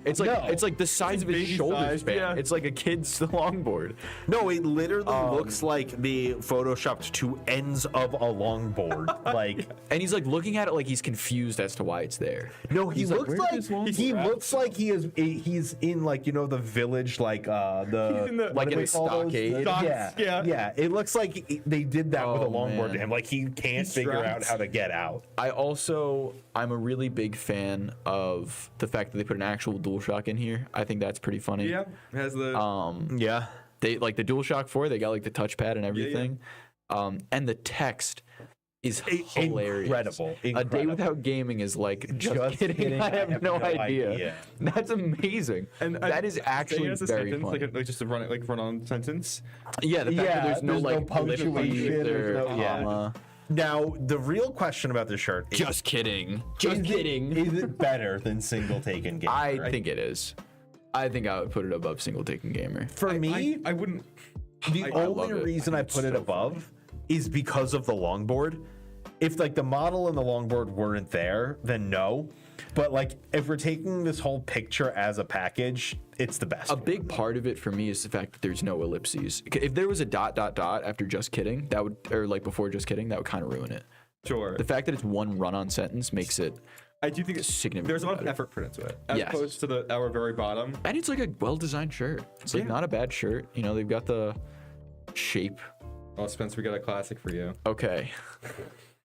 It's like No. it's like the size of his baby shoulder size, span. yeah. It's like a kid's longboard. No, it literally looks like they photoshopped two ends of a longboard. Like, And he's like looking at it like he's confused as to why it's there. no, he He's like, looks "Where's like this longboard he at?" looks like he's in like the village like the He's in the- what Like do in we a call those? stockade. Yeah. It looks like they did that with a Oh, longboard to man. him. Like he can't He's figure out strapped. how to get out. I'm a really big fan of the fact that they put an actual DualShock in here. I think that's pretty funny. Yeah, it has the Yeah. They like the DualShock 4, they got like the touchpad and everything. And the text is hilarious. Incredible. A day Incredible. without gaming is like just, Just kidding. kidding, I have no idea. That's amazing. and That is actually as a very sentence, funny. like just a run on sentence. Yeah, the fact that there's no like punctuation, ellipses or there's no- yeah. comma. Now, the real question about this shirt is, Just kidding. Just kidding. Is it better than single taken game? I think it is. I think I would put it above single taken gamer. For me, I wouldn't. the I only love it. reason I put it above is because of the longboard. If like the model and the longboard weren't there, then no. But like if we're taking this whole picture as a package, it's the best. A big part of it for me is the fact that there's no ellipses. If there was a ... after just kidding, that would, or like before just kidding, that would kind of ruin it. Sure. The fact that it's one run-on sentence makes it, I do think it's significantly there's a lot of better. effort put into it, as Yes. opposed to our very bottom. and it's like a well-designed shirt. It's like Yeah. not a bad shirt. You know, they've got the shape. Oh, Spencer, we got a classic for you. Okay.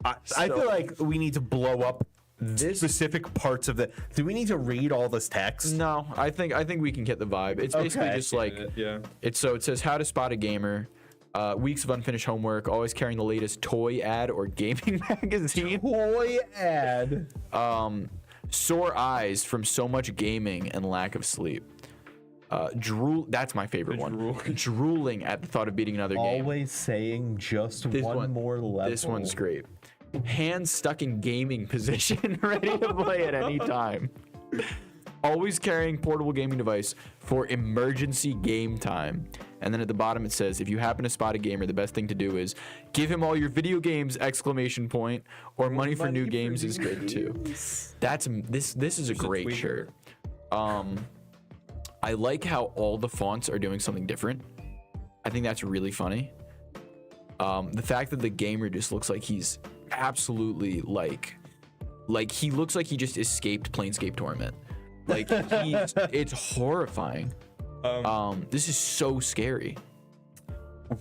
I feel like we need to blow up this specific parts of the. Do we need to read all this text? No, I think we can get the vibe. It's basically Okay. just like Yeah. it says how to spot a gamer. Weeks of unfinished homework, always carrying the latest toy ad or gaming magazine. Toy ad. Sore eyes from so much gaming and lack of sleep. Drool. That's my favorite one. drool. Drooling at the thought of beating another game. Always saying just one more level. This one's great. Hands stuck in gaming position, ready to play at any time. Always carrying portable gaming device for emergency game time. And then at the bottom it says, if you happen to spot a gamer, the best thing to do is give him all your video games, ! Or money for new games is good too. This is a great shirt. I like how all the fonts are doing something different. I think that's really funny. The fact that the gamer just looks like he's absolutely like he looks like he just escaped Planescape Torment. Like it's horrifying. This is so scary.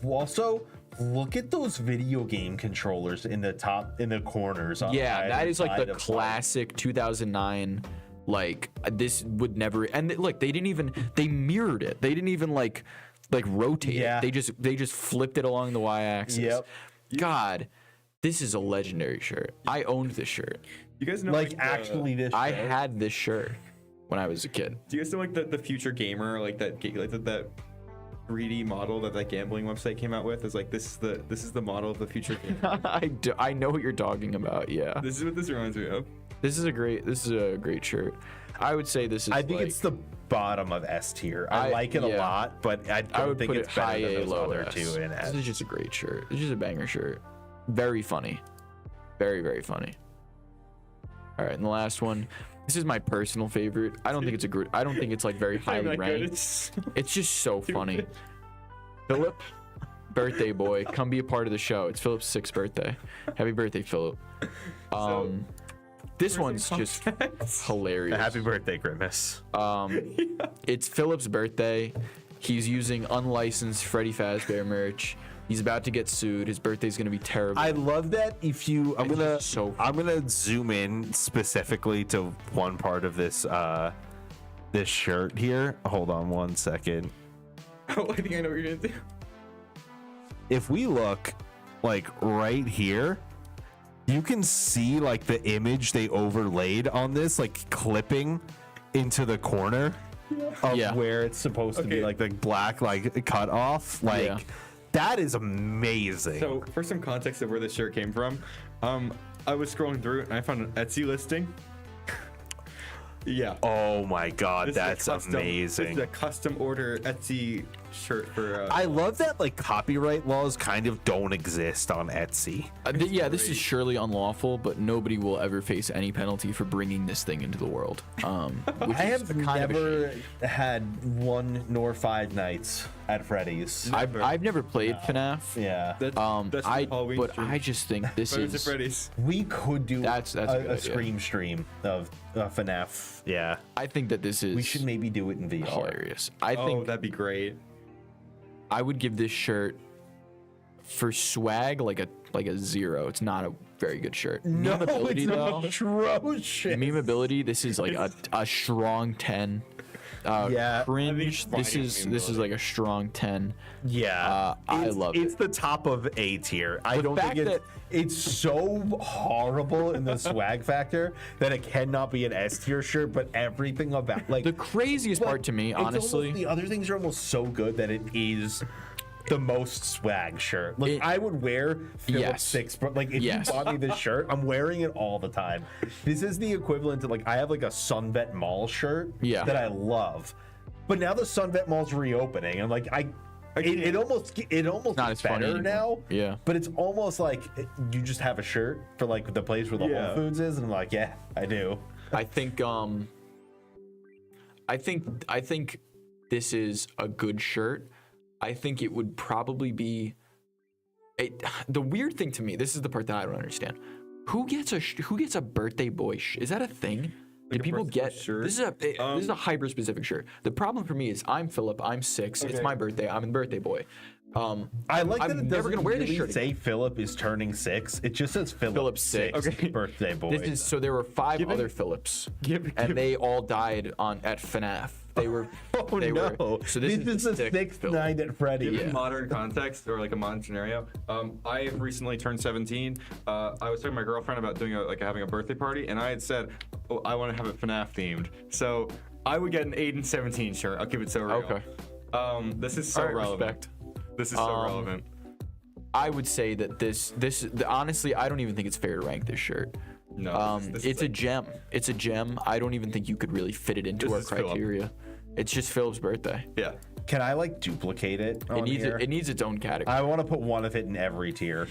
Also, look at those video game controllers in the corners. Yeah, that is like the classic 2009. Like this would never. And look, they mirrored it. They didn't even like rotate it. They just flipped it along the y-axis. Yep. God, this is a legendary shirt. I owned this shirt. You guys know actually this. I had this shirt when I was a kid. Do you guys know like the future gamer, like that 3D model that gambling website came out with? Is like this is the model of the future gamer. I know what you're talking about. Yeah. This is what this reminds me of. This is a great shirt. I would say this is. I think it's the bottom of S tier. I like it a lot, but I don't think it's better than those other two in S. This is just a great shirt. It's just a banger shirt. Very funny. Very, very funny. All right, and the last one. This is my personal favorite. I don't think it's like very highly ranked. It's just so funny. Philip, birthday boy, come be a part of the show. It's Philip's 6th birthday. Happy birthday, Philip. This one's just hilarious. Happy birthday, Grimace. It's Philip's birthday. He's using unlicensed Freddy Fazbear merch. He's about to get sued. His birthday's gonna be terrible. I love that. I'm gonna zoom in specifically to one part of this this shirt here. Hold on one second. Oh, I think I know what you're gonna do. If we look like right here, you can see like the image they overlaid on this, like clipping into the corner of where it's supposed to be, like the black like cut off. Like that is amazing. So for some context of where this shirt came from, I was scrolling through it and I found an Etsy listing. Yeah. Oh my God, that's amazing. This is a custom order Etsy shirt for. I love that like copyright laws kind of don't exist on Etsy. This is surely unlawful, but nobody will ever face any penalty for bringing this thing into the world. I have never had 1 nor 5 nights at Freddy's. I've never played FNAF. Yeah. That's I just think this is. Freddy's. We could do that's a Scream stream of FNAF. Yeah. I think that this is. We should maybe do it in VR. Hilarious. I think that'd be great. I would give this shirt for swag like a 0. It's not a very good shirt. No, Memeability, though. Atrocious. Memeability, this is like a strong 10. Cringe. This is like a strong 10. Yeah, I love it. It's the top of A tier. I don't think it's so horrible in the swag factor that it cannot be an S tier shirt. But everything about like the craziest part to me, honestly, the other things are almost so good that it is the most swag shirt. Like I would wear Philip's 6, but like if you bought me this shirt, I'm wearing it all the time. This is the equivalent to like I have like a Sunvet Mall shirt that I love, but now the Sunvet Mall's reopening, and like it almost not gets better now. Yeah, but it's almost like you just have a shirt for like the place where the Whole Foods is, and I'm like, yeah, I do. I think this is a good shirt. I think it would probably be the weird thing to me. This is the part that I don't understand. Who gets a birthday boy? Is that a thing? Did people get shirt? This is a hyper specific shirt. The problem for me is I'm Philip. I'm 6. It's my birthday. I'm a birthday boy. I like that I'm it never doesn't gonna wear really this shirt say Philip is turning 6. It just says Philip 6 birthday boy. So there were 5 other Philips, and they all died at FNAF. They were. So this is the 6th night at Freddy. Given modern context or like a modern scenario, I recently turned 17. I was talking to my girlfriend about doing having a birthday party, and I had said, I want to have it FNAF themed. So I would get an Aiden 17 shirt. I'll keep it so real. Okay. This is so relevant. Respect. This is so relevant. I would say that this honestly, I don't even think it's fair to rank this shirt. No, It's a gem. It's a gem. I don't even think you could really fit it into This our is Philip. criteria. It's just Philip's birthday. Yeah. Can I like duplicate it? It needs it needs its own category. I want to put one of it in every tier.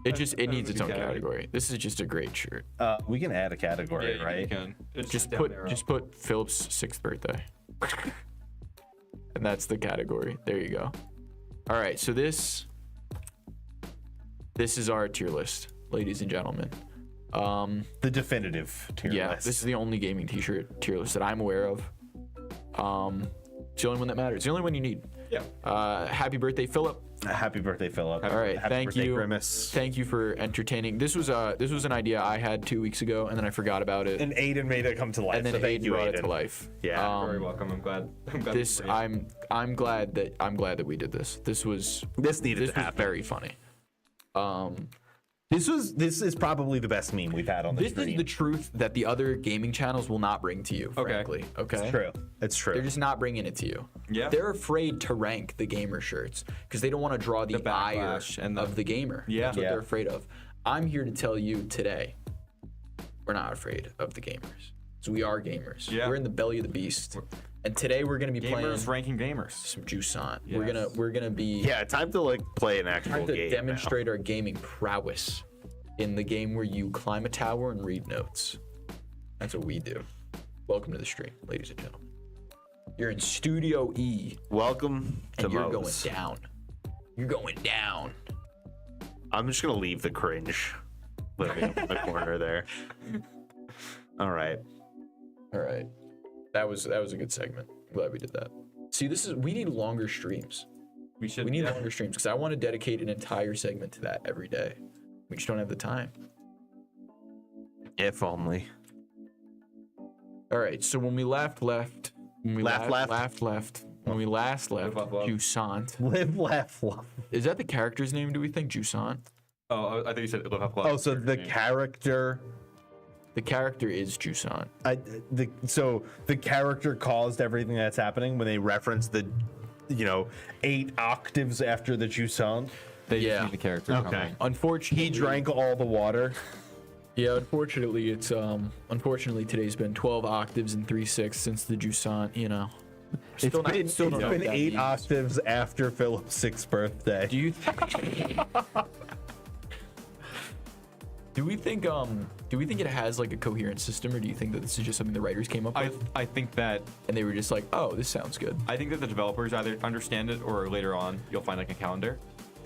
It needs would its be own category. category. This is just a great shirt. We can add a category, Yeah, right? you can. It's Just down there. put Philip's 6th birthday. And that's the category. There you go. All right, so this is our tier list, ladies and gentlemen. The definitive tier Yeah, list. this is the only gaming t-shirt tier list that I'm aware of. It's the only one that matters. It's the only one you need. Yeah. Happy birthday, Philip. Happy birthday, Philip. All right, Happy thank birthday, you. Grimace. Thank you for entertaining. This was an idea I had 2 weeks ago, and then I forgot about it. And Aiden made it come to life. And then so thank Aiden you, brought Aiden. it to life. Yeah. You're very welcome. I'm glad. This for you. I'm glad that we did this. This This was very funny. This is probably the best meme we've had on the This stream. is the truth that the other gaming channels will not bring to you. Okay. Frankly, okay. It's true. It's true. They're just not bringing it to you. Yeah. They're afraid to rank the gamer shirts because they don't want to draw the ire backlash and of the gamer. Yeah. That's what Yeah. they're afraid of. I'm here to tell you today, we're not afraid of the gamers. So we are gamers. Yeah. We're in the belly of the beast. And today we're gonna be playing Gamers ranking gamers. some Jusant. Yes. We're gonna be yeah, time to like play an actual trying to game. demonstrate our gaming prowess in the game where you climb a tower and read notes. That's what we do. Welcome to the stream, ladies and gentlemen. You're in Studio E, Now. Welcome to and you're Mo's. going down. You're going down. I'm just gonna leave the cringe living up in the corner there. All right. All right, that was a good segment. I'm glad we did that. See, we need longer streams. We should. We need longer streams because I want to dedicate an entire segment to that every day. We just don't have the time. If only. All right, so when we last left, When we last left. Jusant. Live, laugh, love. Is that the character's name, do we think? Jusant? Oh, I think you said live up. Oh, so the character. The character is Jusant. So the character caused everything that's happening when they reference the, 8 octaves after the Jusant. They Yeah. just need the character. Okay. coming. Unfortunately, He drank all the water. Yeah, unfortunately, unfortunately today's been 12 octaves and 3/6 since the Jusant. It's don't know what been that 8 means. octaves after Philip's 6th birthday. Do you think? Do we think it has like a coherent system, or do you think that this is just something the writers came up with I think that and they were just like, oh, this sounds good? the developers either understand it or later on you'll find like a calendar.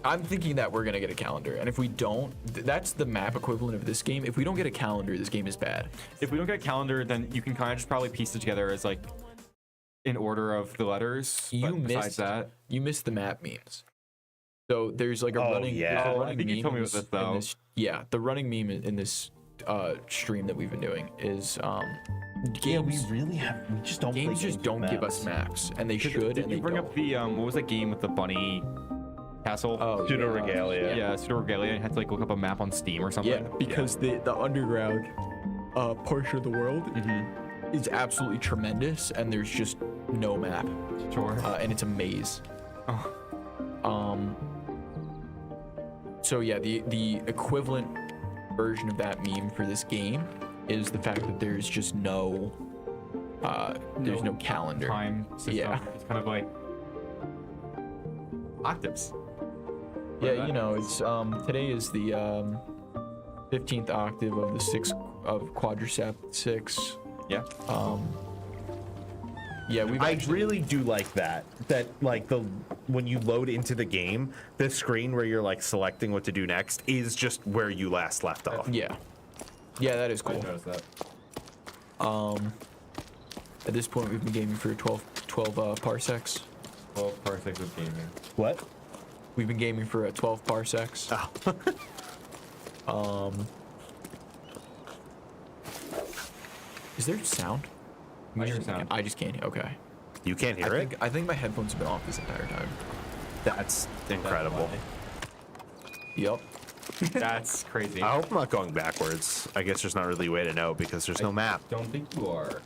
I'm thinking that we're gonna get a calendar, and if we don't, that's the map equivalent of this game. If we don't get a calendar, this game is bad. If we don't get a calendar, then you can kind of just probably piece it together as like in order of the letters. But besides that, You missed the map memes. So there's like a Oh, running. yeah. there's a Oh, I running think you meme told me in about this, though. in yeah, the running meme in this stream that we've been doing is games. We just don't. Games just don't give us maps, and they should. did and you they bring don't. up the what was that game with the bunny castle? Oh, Pseudo Regalia. yeah, Pseudo Regalia. You had to like look up a map on Steam or something. Yeah, because the underground portion of the world is absolutely tremendous, and there's just no map, Sure. and it's a maze. Oh. So yeah, the equivalent version of that meme for this game is the fact that there's just no calendar. Time system. Yeah. It's kind of like octaves. Yeah, it's today is the 15th octave of the 6 of quadriceps 6. Yeah. Yeah, we've I actually, really do like that. That like when you load into the game, the screen where you're like selecting what to do next is just where you last left off. yeah, that is I cool. noticed that. At this point, we've been gaming for 12 parsecs. 12 parsecs of gaming. What? We've been gaming for 12 parsecs. Oh. Is there sound? I hear sound. I just can't hear. Okay. You can't hear it? I think my headphones have been off this entire time. That's incredible. Yep. That's crazy. I hope I'm not going backwards. I guess there's not really a way to know because there's no map. Don't think you are.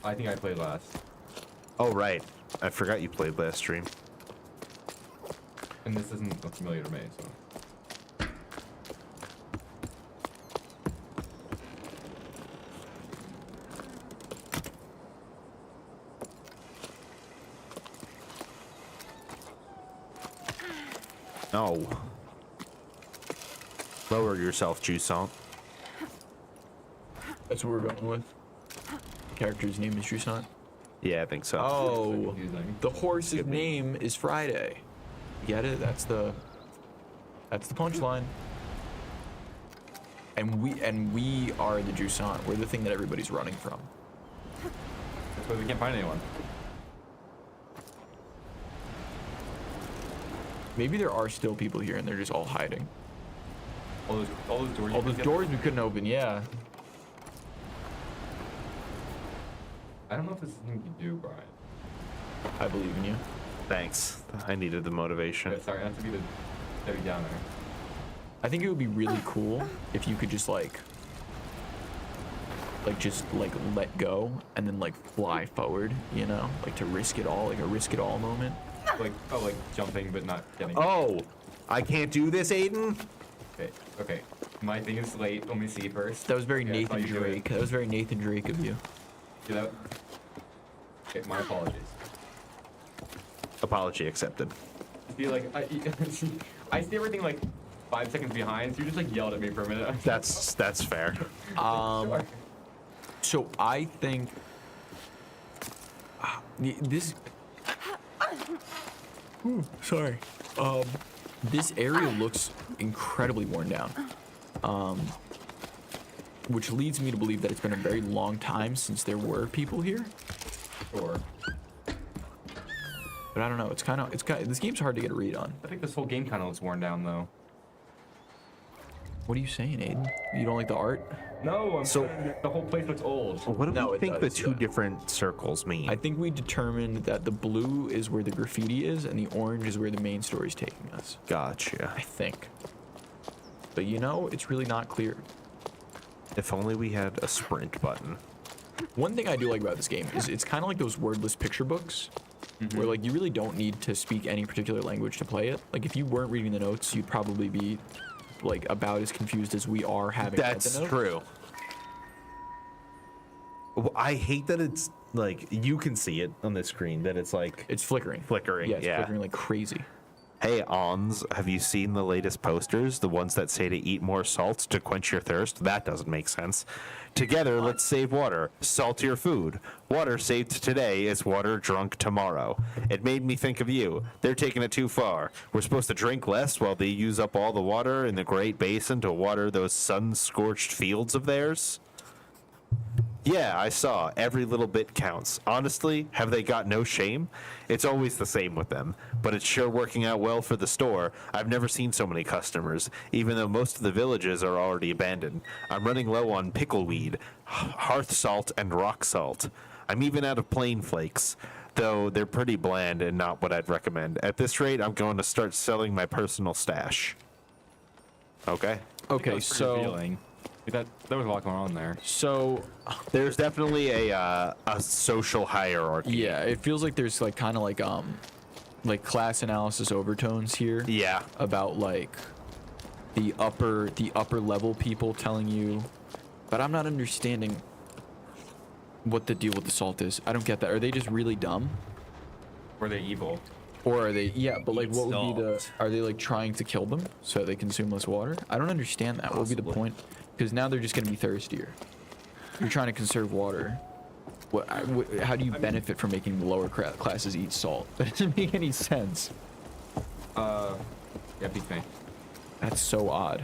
I think I played last. Oh, right. I forgot you played last stream. And this isn't familiar to me, so. No. Lower yourself, Jusant. That's what we're going with. Character's name is Jusant. Yeah, I think so. Oh, confusing. the horse's name is Friday. Get it? That's the punchline. And we are the Jusant. We're the thing that everybody's running from. That's why we can't find anyone. Maybe there are still people here and they're just all hiding. All those doors. All those doors we couldn't open, yeah. I don't know if this is something you do, Brian. I believe in you. Thanks. I needed the motivation. Yeah, sorry, not to be the Debbie Downer. I think it would be really cool if you could just like let go and then like fly forward, you know, like to risk it all, like a risk it all moment. Like jumping but not getting. Oh, I can't do this, Aiden? Okay. My thing is late. Let me see first. That was very Okay, I saw Nathan you do it. Drake. That was very Nathan Drake of you. See that? Okay, my apologies. Apology accepted. I feel like I see everything like 5 seconds behind, so you just like yelled at me for a minute. That's fair. Sure. So I think this. Ooh, sorry. This area looks incredibly worn down. Which leads me to believe that it's been a very long time since there were people here. Sure. But I don't know. It's kind of this game's hard to get a read on. I think this whole game kind of looks worn down though. What are you saying, Aiden? You don't like the art? No, So- the whole place looks old. What do No, we it think does, the two yeah. different circles mean? I think we determined that the blue is where the graffiti is and the orange is where the main story's taking us. Gotcha. I think. But you know, it's really not clear. If only we had a sprint button. One thing I do like about this game is it's kind of like those wordless picture books where like you really don't need to speak any particular language to play it. Like if you weren't reading the notes, you'd probably be like about as confused as we are having read That's the notes. true. Well, I hate that it's like you can see it on the screen that it's like It's flickering. flickering. Yeah, it's Yeah. flickering like crazy. Hey, Ons, have you seen the latest posters? The ones that say to eat more salt to quench your thirst? That doesn't make sense. Together, let's save water. Salt your food. Water saved today is water drunk tomorrow. It made me think of you. They're taking it too far. We're supposed to drink less while they use up all the water in the Great Basin to water those sun-scorched fields of theirs? Yeah, I saw. Every little bit counts. Honestly, have they got no shame? It's always the same with them, but it's sure working out well for the store. I've never seen so many customers, even though most of the villages are already abandoned. I'm running low on pickleweed, hearth salt, and rock salt. I'm even out of plain flakes, though they're pretty bland and not what I'd recommend. At this rate, I'm going to start selling my personal stash. Okay. Okay, so revealing. That there was a lot going on there. There's definitely a social hierarchy. yeah, it feels like there's like kind of like class analysis overtones here. Yeah. About like the upper level people telling you, but I'm not understanding what the deal with the salt is. I don't get that. Are they just really dumb? Were they evil? Or are they, yeah, but like Eat what would be the, salt. are they like trying to kill them so they consume less water? I don't understand that. What would be the Possibly. point? Because now they're just going to be thirstier. You're trying to conserve water. How do you benefit from making the lower classes eat salt? That doesn't make any sense. Yeah, beats me. That's so odd.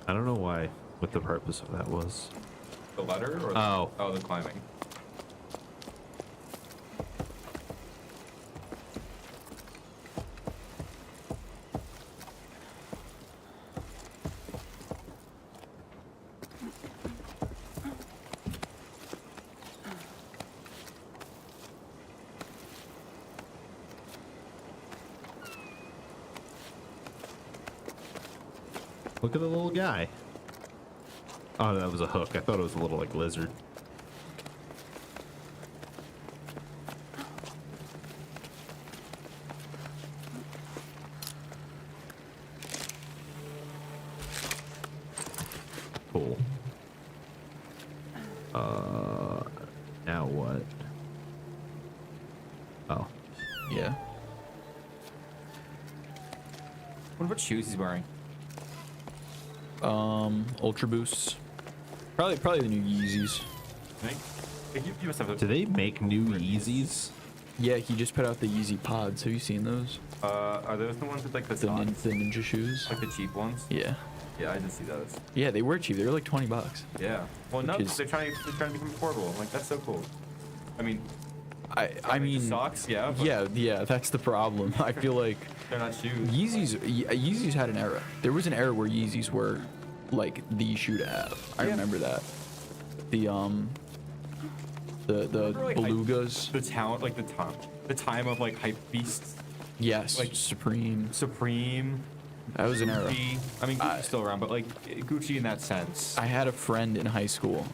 I don't know why, what the purpose of that was. The letter or the climbing? Look at the little guy. Oh, that was a hook. I thought it was a little like lizard. Cool. Now what? Oh. Yeah. What shoes he's wearing? Ultra Boosts. Probably the new Yeezys. I think. You must have Do they make new Yeezys? Yeah, he just put out the Yeezy Pods. Have you seen those? Are those the ones with like the The socks? ninja shoes. Like the cheap ones? Yeah. Yeah, I did see those. Yeah, they were cheap. They were like $20. Yeah. Well, no, Which is- they're trying to become affordable. Like that's so cool. I mean, I the mean, socks, yeah. But yeah, that's the problem. I feel like they're not shoes. Yeezys had an era. There was an era where Yeezys were like the shoe to have. I Yeah. remember that. The Remember, like, belugas. The talent, like the time of like hype beasts, Yes, like- Supreme. Supreme. That was an era. Gucci. I mean, Gucci's still around, but like Gucci in that sense. I had a friend in high school.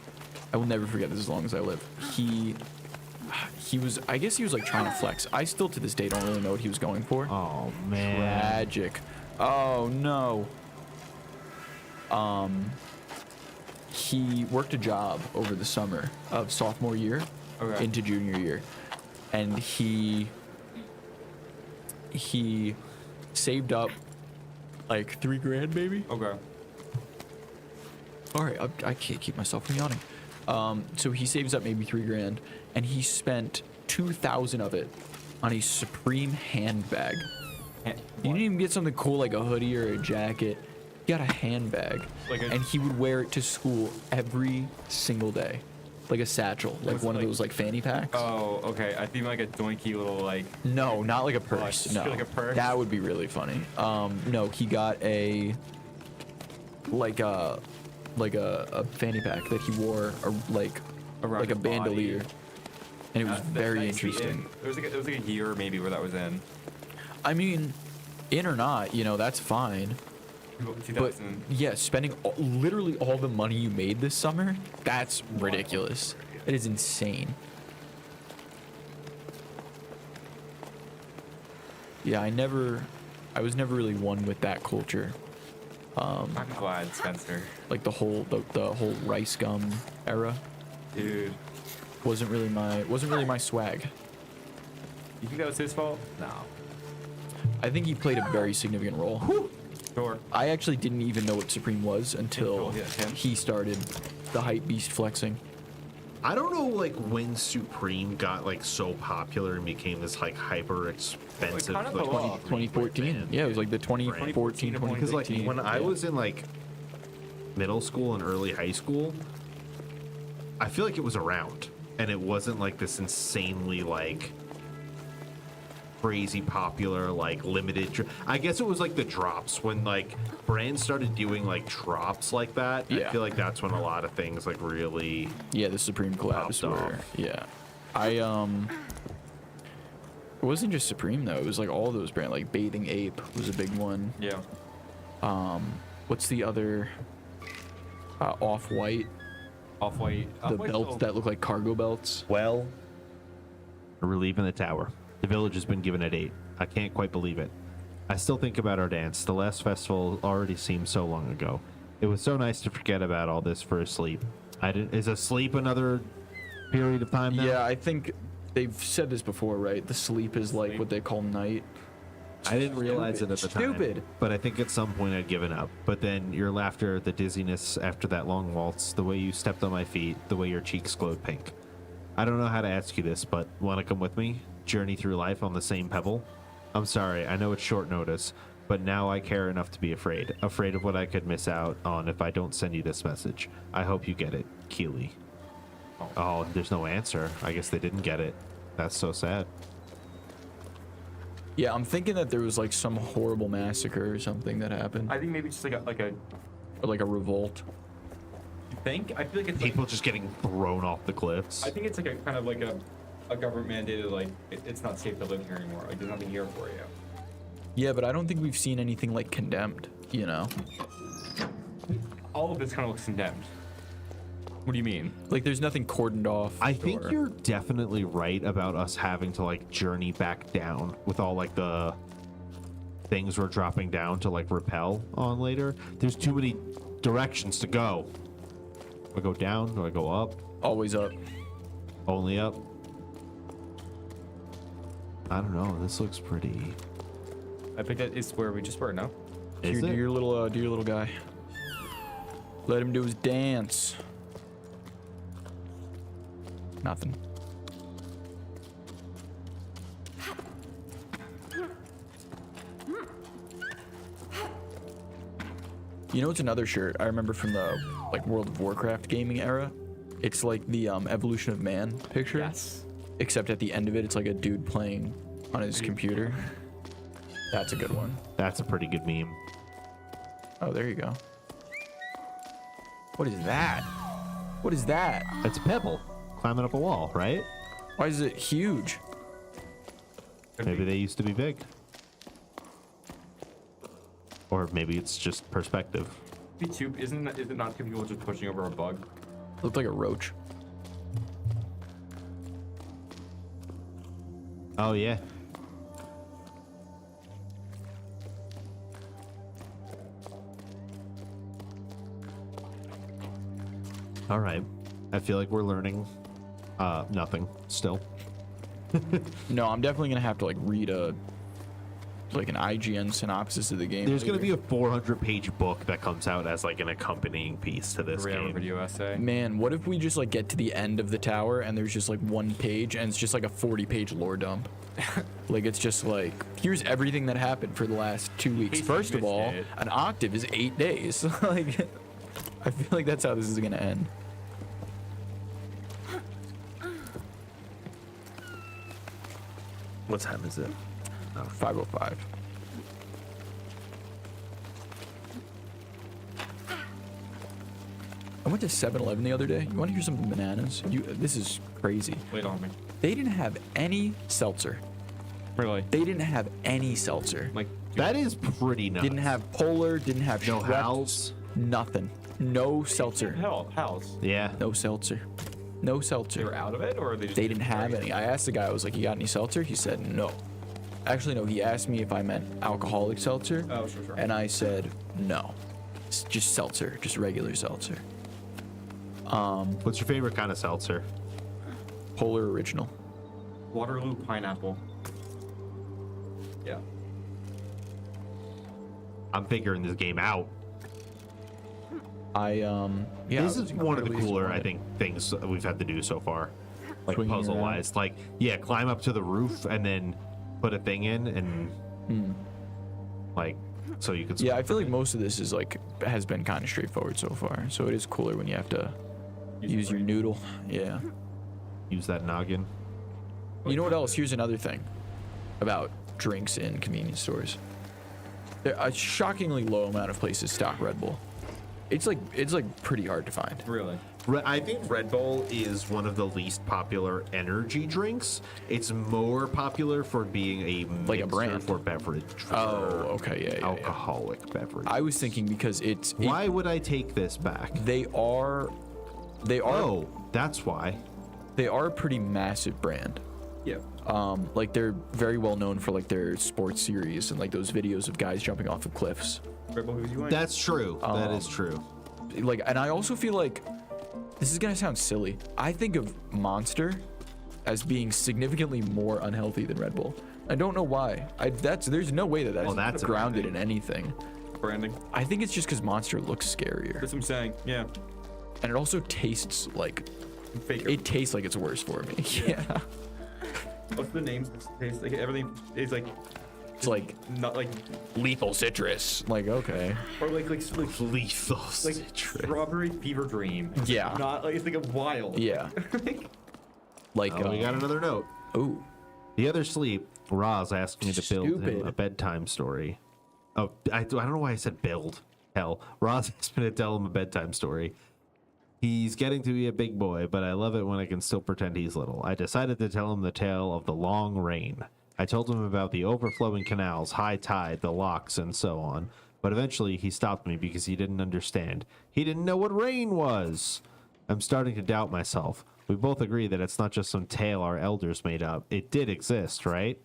I will never forget this as long as I live. He was, I guess he was like trying to flex. I still to this day don't really know what he was going for. Oh man. Tragic. Oh no. He worked a job over the summer of sophomore year Okay. into junior year, and he saved up like $3,000 maybe. Okay. All right, I can't keep myself from yawning. So he saves up maybe $3,000, and he spent 2,000 of it on a Supreme handbag. He didn't even get something cool like a hoodie or a jacket. He got a handbag, and he would wear it to school every single day, like a satchel, like Was one it of those like fanny packs. Oh, okay. I think like a doinky little like. No, not like a purse. just No, like a purse? that would be really funny. No, he got a like a fanny pack that he wore like Around like a his body. bandolier, and it was That's very nice to be interesting. in. It was like a year maybe where that was in. I mean, in or not, that's fine. But 2000. yeah, spending literally all the money you made this summer, that's ridiculous. It is insane. Yeah, I was never really one with that culture. I'm glad, Spencer. Like the whole rice gum era Dude, wasn't really my swag. you think that was his fault? No. I think he played a very significant role. Sure. I actually didn't even know what Supreme was until Until, yeah, him. he started the hype beast flexing. I don't know like when Supreme got like so popular and became this like hyper expensive kind of like, fell off. 2014. Yeah, it was like the 2014, 2014 because like 2015. when I was in like middle school and early high school, I feel like it was around and it wasn't like this insanely like crazy popular like limited I guess it was like the drops when like brands started doing like drops like that. I Yeah. feel like that's when a lot of things like really Yeah, the Supreme collabs Popped were. off. Yeah, it wasn't just Supreme though. It was like all those brands. Like Bathing Ape was a big one. Yeah. What's the other? Off-White. Off-White. The belts that look like cargo belts. well. We're leaving the tower. The village has been given a date. I can't quite believe it. I still think about our dance. The last festival already seems so long ago. It was so nice to forget about all this for a sleep. Is a sleep another period of time now? Yeah, I think they've said this before, right? The sleep is like what they call night. I didn't realize it at the time. Stupid. But I think at some point I'd given up. But then your laughter, the dizziness after that long waltz, the way you stepped on my feet, the way your cheeks glowed pink. I don't know how to ask you this, but want to come with me? Journey through life on the same pebble? I'm sorry, I know it's short notice, but now I care enough to be afraid. Afraid of what I could miss out on if I don't send you this message. I hope you get it, Keely. Oh, there's no answer. I guess they didn't get it. That's so sad. Yeah, I'm thinking that there was like some horrible massacre or something that happened, I think maybe just like a. or like a revolt. You think? I feel like it's People like, just getting thrown off the cliffs. I think it's like a kind of like a government mandated like it's not safe to live here anymore. Like there's nothing here for you. Yeah, but I don't think we've seen anything like Condemned. All of this kind of looks condemned. What do you mean? Like there's nothing cordoned off. I think or- you're definitely right about us having to like journey back down with all like the things we're dropping down to like rappel on later. There's too many directions to go. Do I go down? Do I go up? always up. Only up? I don't know. This looks pretty I think that is where we just were. No. Is Do it? your little guy. Let him do his dance. Nothing. You know, it's another shirt I remember from the like World of Warcraft gaming era. It's like the Evolution of Man picture. Yes. Except at the end of it, it's like a dude playing on his computer. That's a good one. That's a pretty good meme. Oh, there you go. What is that? What is that? It's a pebble climbing up a wall, right? Why is it huge? Maybe they used to be big. Or maybe it's just perspective. Is it not two people just pushing over a bug? Looked like a roach. Oh, yeah. All right. I feel like we're learning nothing still. No, I'm definitely gonna have to like read an IGN synopsis of the game. There's going to later. be a 400-page book that comes out as like an accompanying piece to this 3-hour game. video essay. Man, what if we just like get to the end of the tower and there's just like one page and it's just like a 40-page lore dump? Like it's just like, here's everything that happened for the last 2 weeks. case First you of all, missed it. an octave is 8 days. Like, I feel like that's how this is gonna end. What time is it? 5:05. I went to 7-Eleven the other day. You want to hear some bananas? This is crazy. Wait on me. They didn't have any seltzer. Really? They didn't have any seltzer. Like That is pretty nuts. Didn't have Polar, didn't have No Schweppes, Howls? nothing. No seltzer. House. Yeah. No seltzer. No They were seltzer. out of it, or they just They didn't have any. I asked the guy, I was like, you got any seltzer? He said no. Actually, no, he asked me if I meant alcoholic seltzer. Oh, sure. And I said no. It's just seltzer, just regular seltzer. What's your favorite kind of seltzer? Polar original. Waterloo pineapple. Yeah. I'm figuring this game out. Yeah. This I is was one of the incredibly cooler, I disappointed. think, things that we've had to do so far. Like Swinging puzzle wise. Like, yeah, climb up to the roof and then put a thing in and like so you could Yeah, I feel like most of this is like has been kind of straightforward so far. So it is cooler when you have to use your noodle. Yeah. use that noggin. You know what else? Here's another thing about drinks in convenience stores. There a shockingly low amount of places stock Red Bull. It's like pretty hard to find. Really? I think Red Bull is one of the least popular energy drinks. It's more popular for being a Like a mixer brand. for beverage. For Oh, okay, yeah. alcoholic beverage. I was thinking because Why would I take this back? they are Oh, that's why. they are a pretty massive brand. Yeah. Like they're very well known for like their sports series and like those videos of guys jumping off of cliffs. Red Bull, who's you That's true. That is true. Like, and I also feel like this is gonna sound silly. I think of Monster as being significantly more unhealthy than Red Bull. I don't know why. There's no way that's that's grounded in anything. branding. I think it's just because Monster looks scarier, That's what I'm saying. Yeah. and it also tastes like Faker. it tastes like it's worse for me. Yeah, What's the name? Tastes like everything is like it's like not like lethal citrus. Like okay, or like Lethal like citrus. strawberry fever dream. Yeah. Not like it's like a wild. yeah, like Oh, we got another note. ooh, The other sleep, Roz asked me to build him Stupid. a bedtime story. Oh, I don't know why I said build. Hell, Roz asked me to tell him a bedtime story. He's getting to be a big boy, but I love it when I can still pretend he's little. I decided to tell him the tale of the long rain. I told him about the overflowing canals, high tide, the locks, and so on. But eventually he stopped me because he didn't understand. He didn't know what rain was. I'm starting to doubt myself. We both agree that it's not just some tale our elders made up. It did exist, right?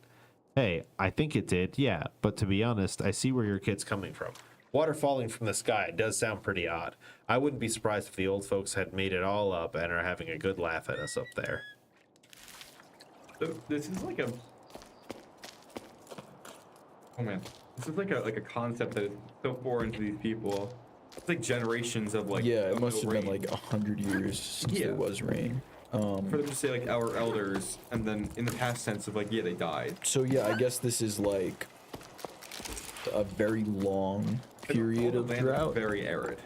Hey, I think it did, yeah. But to be honest, I see where your kid's coming from. Water falling from the sky does sound pretty odd. I wouldn't be surprised if the old folks had made it all up and are having a good laugh at us up there. So this is like a Oh man, this is like a concept that is so foreign to these people. It's like generations of like. Yeah, it of must no have been rain. like 100 years since Yeah. there was rain. For them to say like our elders, and then in the past tense of like, yeah, they died. So yeah, I guess this is like a very long period All of the land is drought. very arid.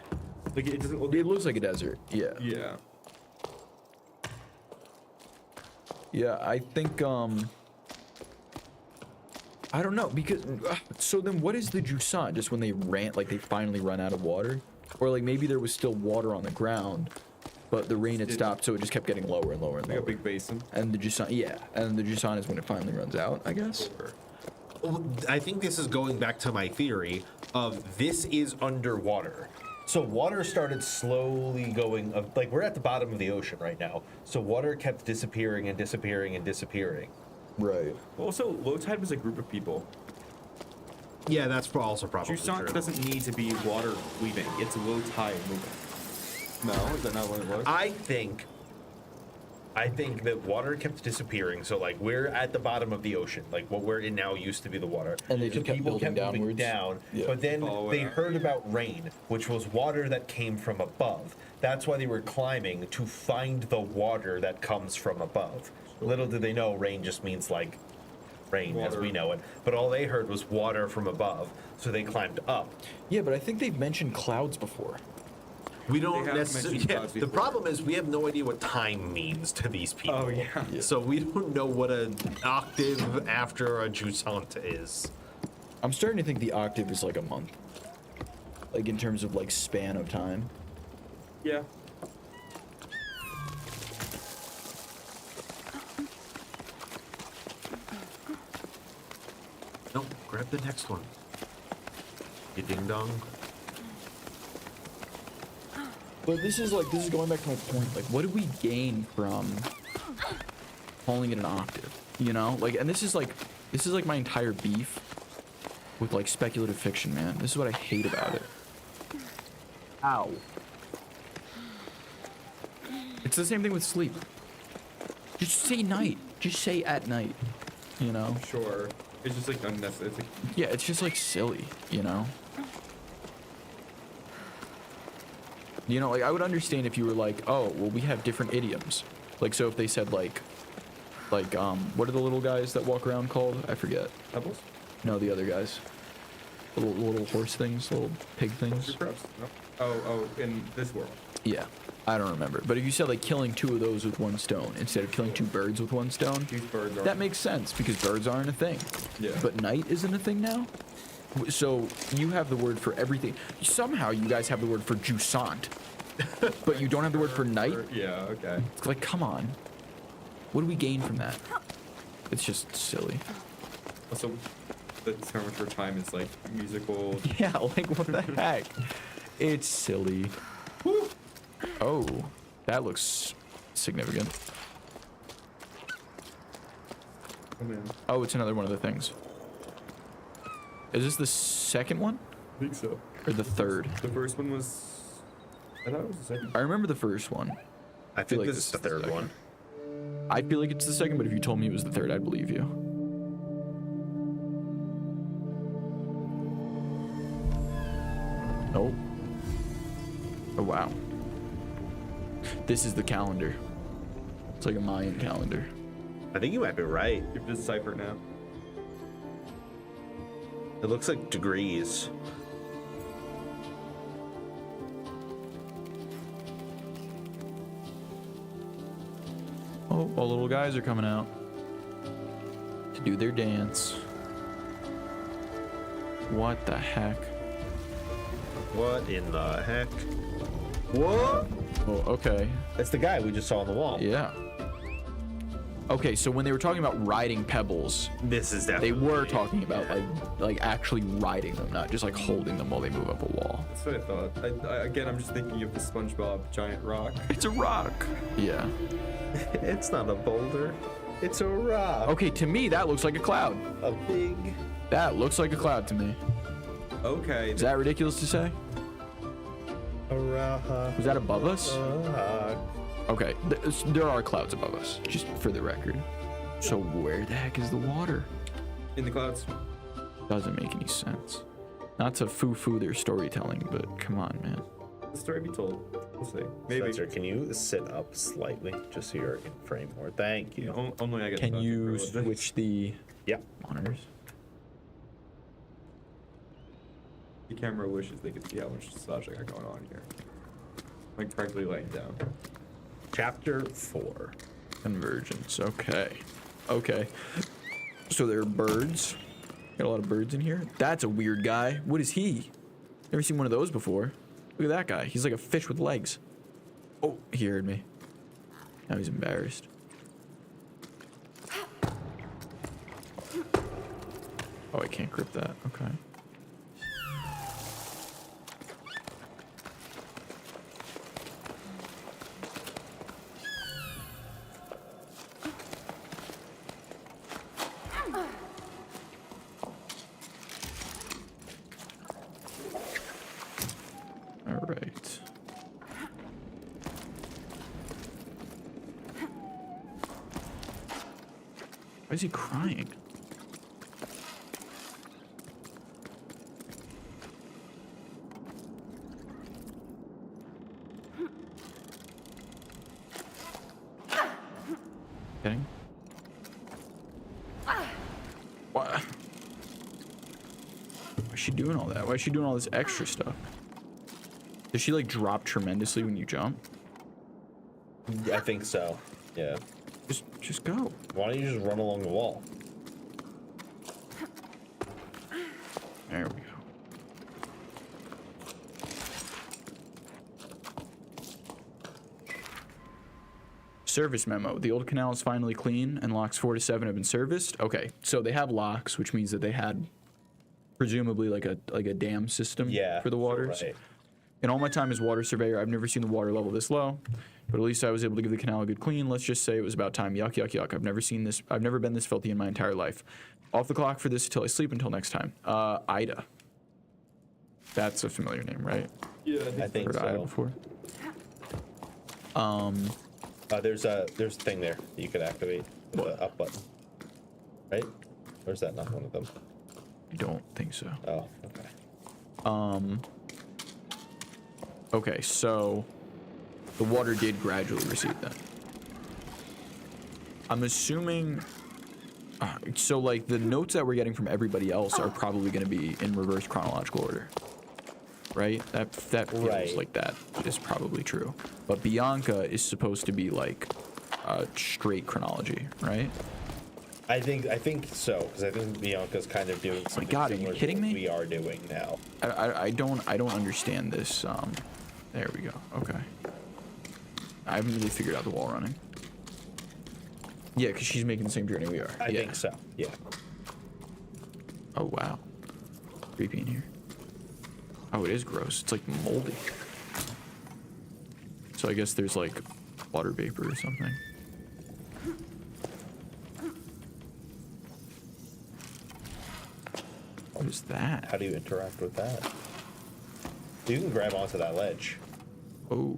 Like it doesn't look. It looks like a desert. Yeah. Yeah. Yeah, I think I don't know because so then what is the Jusant? Just when they they finally run out of water, or like maybe there was still water on the ground, but the rain had stopped, so it just kept getting lower and lower and Like lower. a big basin. And the Jusant, yeah, and the Jusant is when it finally runs out, I guess. Well, I think this is going back to my theory of this is underwater. So water started slowly going like we're at the bottom of the ocean right now. So water kept disappearing and disappearing and disappearing. Right. Also, low tide was a group of people. Yeah, that's also probably Jusant true. doesn't need to be water leaving. It's low tide moving. No, is that not what it was? I think that water kept disappearing. So like we're at the bottom of the ocean, like what we're in now used to be the water. And they So just kept people building kept moving downwards. down. Yeah. But then Follow they it. heard about rain, which was water that came from above. That's why they were climbing to find the water that comes from above. Little did they know rain just means like rain as Water. we know it. But all they heard was water from above. So they climbed up. Yeah, but I think they've mentioned clouds before. We don't have necessarily. mentioned Yeah, clouds the before. problem is we have no idea what time means to these people. Oh, yeah. Yeah. So we don't know what an octave after a Jusant is. I'm starting to think the octave is like a month. Like in terms of like span of time. Yeah. No, grab the next one. You ding dong. But this is going back to my point. Like, what do we gain from calling it an octave? You know, like, and this is like my entire beef with like speculative fiction, man. This is what I hate about it. Ow. It's the same thing with sleep. Just say night. Just say at night. You know? Sure. It's just like unnecessary. It's like, Yeah, it's just like silly. You know? You know, like I would understand if you were like, oh, well, we have different idioms. Like, so if they said like, what are the little guys that walk around called? I forget. pebbles? No, the other guys. Little horse things, little pig things. Your crops? No. Oh, in this world. Yeah, I don't remember. But if you said like killing 2 of those with 1 stone instead of killing 2 birds with 1 stone, These birds are. that makes sense because birds aren't a thing. Yeah. But night isn't a thing now. So you have the word for everything. Somehow you guys have the word for Jusant, but you don't have the word for night. Yeah. Okay. It's like, come on. What do we gain from that? It's just silly. Also, the term for time is like musical. Yeah, like what the heck? It's silly. Oh, that looks significant. Oh man. Oh, it's another one of the things. Is this the second one I think so. or the third? The first one was. I thought it was the second. I remember the first one. I feel think like this this is the is the third second. one. I feel like it's the second, but if you told me it was the third, I'd believe you. Oh. Oh, wow. This is the calendar. It's like a Mayan calendar. I think you might be right. You have to decipher now. It looks like degrees. Oh, all little guys are coming out to do their dance. What the heck? What in the heck? What? Oh, okay. It's the guy we just saw on the wall. Yeah. Okay, so when they were talking about riding pebbles, This is they definitely. were talking about like actually riding them, not just like holding them while they move up a wall. That's what I thought. Again, I'm just thinking of the SpongeBob giant rock. It's a rock. Yeah. It's not a boulder. It's a rock. Okay, to me that looks like a cloud. A big. That looks like a cloud to me. Okay. Is that ridiculous to say? A rock. Was that above us? Rock. Okay, there are clouds above us, just for the record. So where the heck is the water? In the clouds. Doesn't make any sense. Not to foo-foo their storytelling, but come on, man. The story be told. We'll see. Maybe. Spencer, can you sit up slightly just so you're in frame more? Thank you. Only I get. Can stuck you for this. switch the Yeah. monitors? The camera wishes they could see how much massage I got going on here. Like practically laying down. Chapter 4. Convergence. Okay. Okay. So there are birds. Got a lot of birds in here. That's a weird guy. What is he? Never seen one of those before. Look at that guy. He's like a fish with legs. Oh, he heard me. Now he's embarrassed. Oh, I can't grip that. Okay. All right. Why is he crying? Kidding? Why? Why is she doing all that? Why is she doing all this extra stuff? Does she like drop tremendously when you jump? I think so. Yeah. Just go. Why don't you just run along the wall? There we go. Service memo. The old canal is finally clean and locks 4 to 7 have been serviced. Okay, so they have locks, which means that they had presumably like a dam system for the waters. Right. In all my time as water surveyor, I've never seen the water level this low, but at least I was able to give the canal a good clean. Let's just say it was about time. Yuck, yuck, yuck. I've never seen this. I've never been this filthy in my entire life. Off the clock for this until I sleep until next time. Ida. That's a familiar name, right? Yeah, I think Heard of Ida so. before. There's a thing there that you could activate. The up button. Right? Or is that not one of them? I don't think so. Oh, okay. Okay, so the water did gradually recede then. I'm assuming. So like the notes that we're getting from everybody else are probably going to be in reverse chronological order, right? That feels Right. like that is probably true. But Bianca is supposed to be like straight chronology, right? I think so, because I think Bianca's kind of doing something God, are you similar to kidding what me? we are doing now. I don't understand this. There we go. Okay. I haven't really figured out the wall running. Yeah, because she's making the same journey we are. I think so, yeah. Oh, wow. Creepy in here. Oh, it is gross. It's like moldy. So I guess there's like water vapor or something. What is that? How do you interact with that? You can grab onto that ledge. Oh.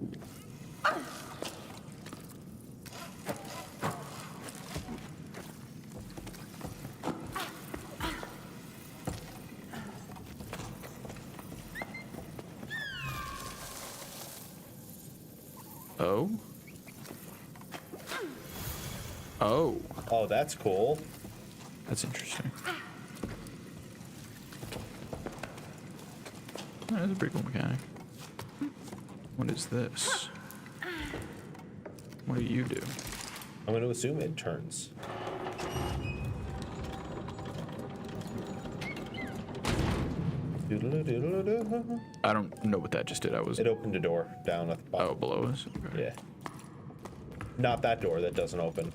Oh. Oh. Oh, that's cool. That's interesting. That is a pretty cool mechanic. What is this? What do you do? I'm going to assume it turns. Doodle-doo-doodle-doo. I don't know what that just did. I was. It opened a door down at the bottom. Oh, below us? Okay. Yeah. Not that door that doesn't open.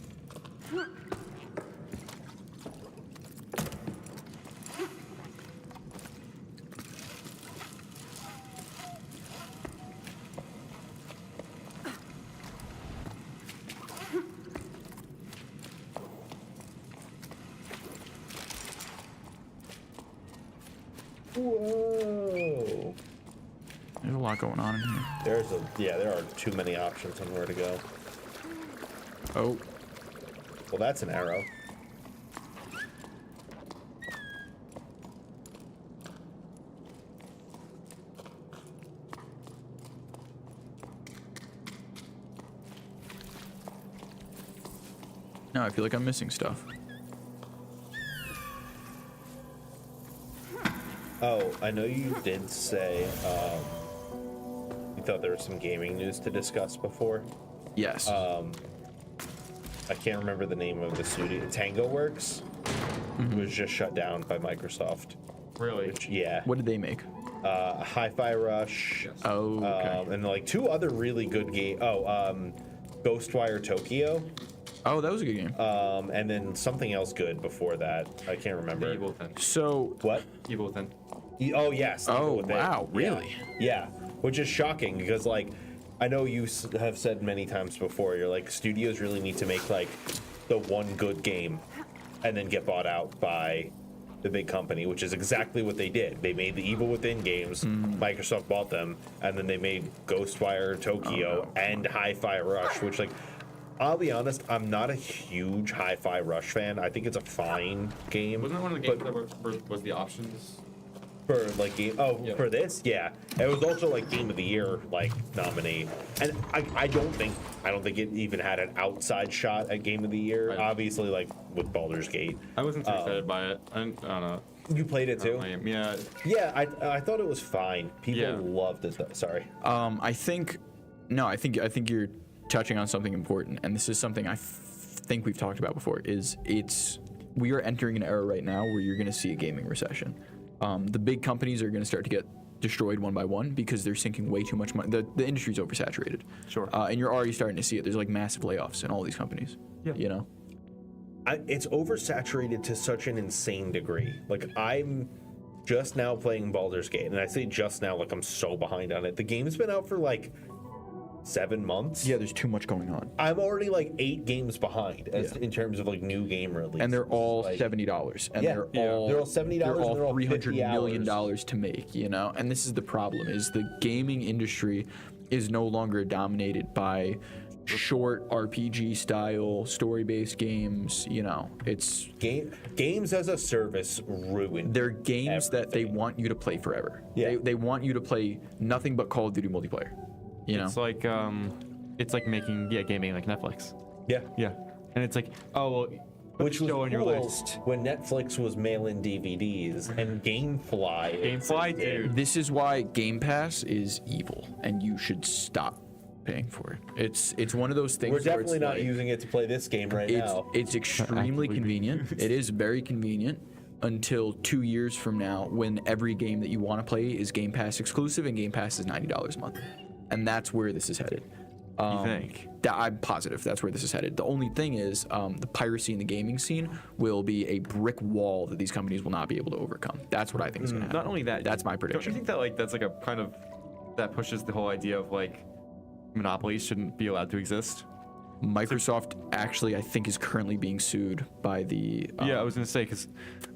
Whoa. There's a lot going on in here. There are too many options on where to go. Oh. Well, that's an arrow. No, I feel like I'm missing stuff. Oh, I know you did say you thought there was some gaming news to discuss before. Yes. I can't remember the name of the studio. Tango Works was just shut down by Microsoft. Really? Which, yeah. What did they make? Hi-Fi Rush. Yes. Oh, okay. And like 2 other really good games. Ghostwire Tokyo. Oh, that was a good game. And then something else good before that. I can't remember. The Evil Within. So, What? Evil Within. Oh, yes. Oh, Evil Within. wow, Yeah. really? Yeah. Which is shocking because, like, I know you have said many times before, you're like, studios really need to make, like, the one good game and then get bought out by the big company, which is exactly what they did. They made the Evil Within games, Microsoft bought them, and then they made Ghostwire Tokyo and Hi-Fi Rush, which, like, I'll be honest, I'm not a huge Hi-Fi Rush fan. I think it's a fine game. Wasn't that one of the games that was the options? For like game, Yeah. for this, yeah, it was also like Game of the Year like nominee, and I don't think it even had an outside shot at Game of the Year. Right. Obviously, like with Baldur's Gate. I wasn't too excited by it. I don't know. You played it too? Yeah. Yeah, I thought it was fine. People Yeah. loved it though. Sorry. I think you're touching on something important, and this is something I think we've talked about before. We are entering an era right now where you're going to see a gaming recession. The big companies are going to start to get destroyed one by one because they're sinking way too much money. The industry's oversaturated. Sure. And you're already starting to see it. There's like massive layoffs in all these companies. Yeah. You know? It's oversaturated to such an insane degree. Like I'm just now playing Baldur's Gate, and I say just now like I'm so behind on it. The game's been out for like 7 months. Yeah, there's too much going on. I'm already like 8 games behind in terms of like new game release. And they're all like, $70. And Yeah. they're Yeah. all They're all $70 They're and all they're all $300 $50 million to make, you know? And this is the problem, is the gaming industry is no longer dominated by short RPG style story-based games, you know. It's games as a service ruined. they're games that they want you to play forever. Yeah. They want you to play nothing but Call of Duty multiplayer. You know? It's like making gaming like Netflix. Yeah. Yeah. And it's like, oh well, put Which the was show on your cool list. when Netflix was mailing DVDs and GameFly. GameFly, dude. This is why Game Pass is evil, and you should stop paying for it. It's one of those things. We're where definitely it's not like, using it to play this game right now. It's extremely convenient. It is very convenient until 2 years from now, when every game that you want to play is Game Pass exclusive, and Game Pass is $90 a month, and that's where this is headed. You think? I'm positive that's where this is headed. The only thing is, the piracy in the gaming scene will be a brick wall that these companies will not be able to overcome. That's what I think is going to happen. Not only that, That's my Don't you prediction. think that like that's like a kind of that pushes the whole idea of like monopolies shouldn't be allowed to exist? Microsoft actually, I think, is currently being sued by the. Yeah, I was gonna say because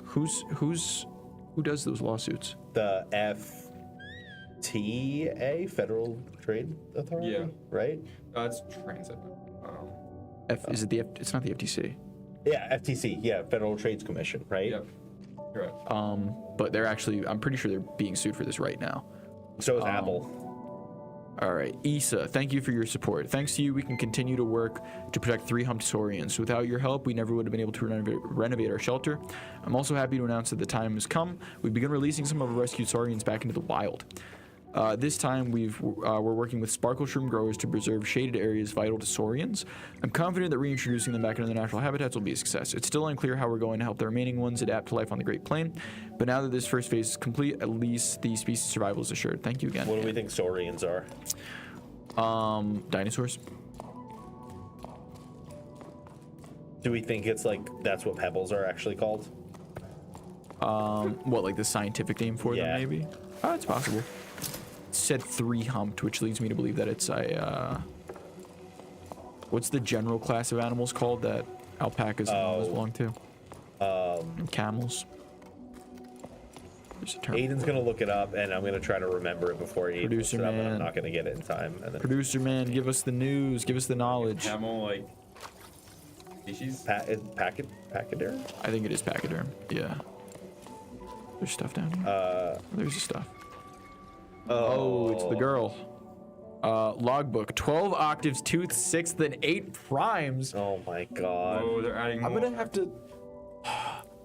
Who does those lawsuits? The FTA, Federal Trade Authority, Yeah. right? it's transit. Is it the? It's not the FTC. Yeah, FTC, yeah, Federal Trades Commission, right? Yep. Correct. But they're actually, I'm pretty sure they're being sued for this right now. So is Apple. All right, Issa, thank you for your support. Thanks to you, we can continue to work to protect 3-humped saurians. Without your help, we never would have been able to renovate our shelter. I'm also happy to announce that the time has come. We've begun releasing some of our rescued saurians back into the wild. This time, we're working with sparkle shroom growers to preserve shaded areas vital to saurians. I'm confident that reintroducing them back into their natural habitats will be a success. It's still unclear how we're going to help the remaining ones adapt to life on the Great Plain, but now that this first phase is complete, at least the species survival is assured. Thank you again. What do we think saurians are? Dinosaurs. Do we think it's like that's what pebbles are actually called? What, like the scientific name for Yeah. them, maybe? Oh, it's possible. It said 3-humped, which leads me to believe that it's a. What's the general class of animals called that alpacas and all those belong to? And camels. There's a term. Aiden's gonna look it up, and I'm gonna try to remember it before he looks Producer it up, and I'm man. not gonna get it in time. And then Producer man, give us the news, give us the knowledge. Camel like species. pachyderm? I think it is pachyderm. Yeah. There's stuff down here. There's the stuff. Oh, it's the girl. Logbook, 12 octaves, 2th, 6th, and 8 primes. Oh my god. Oh, they're adding more.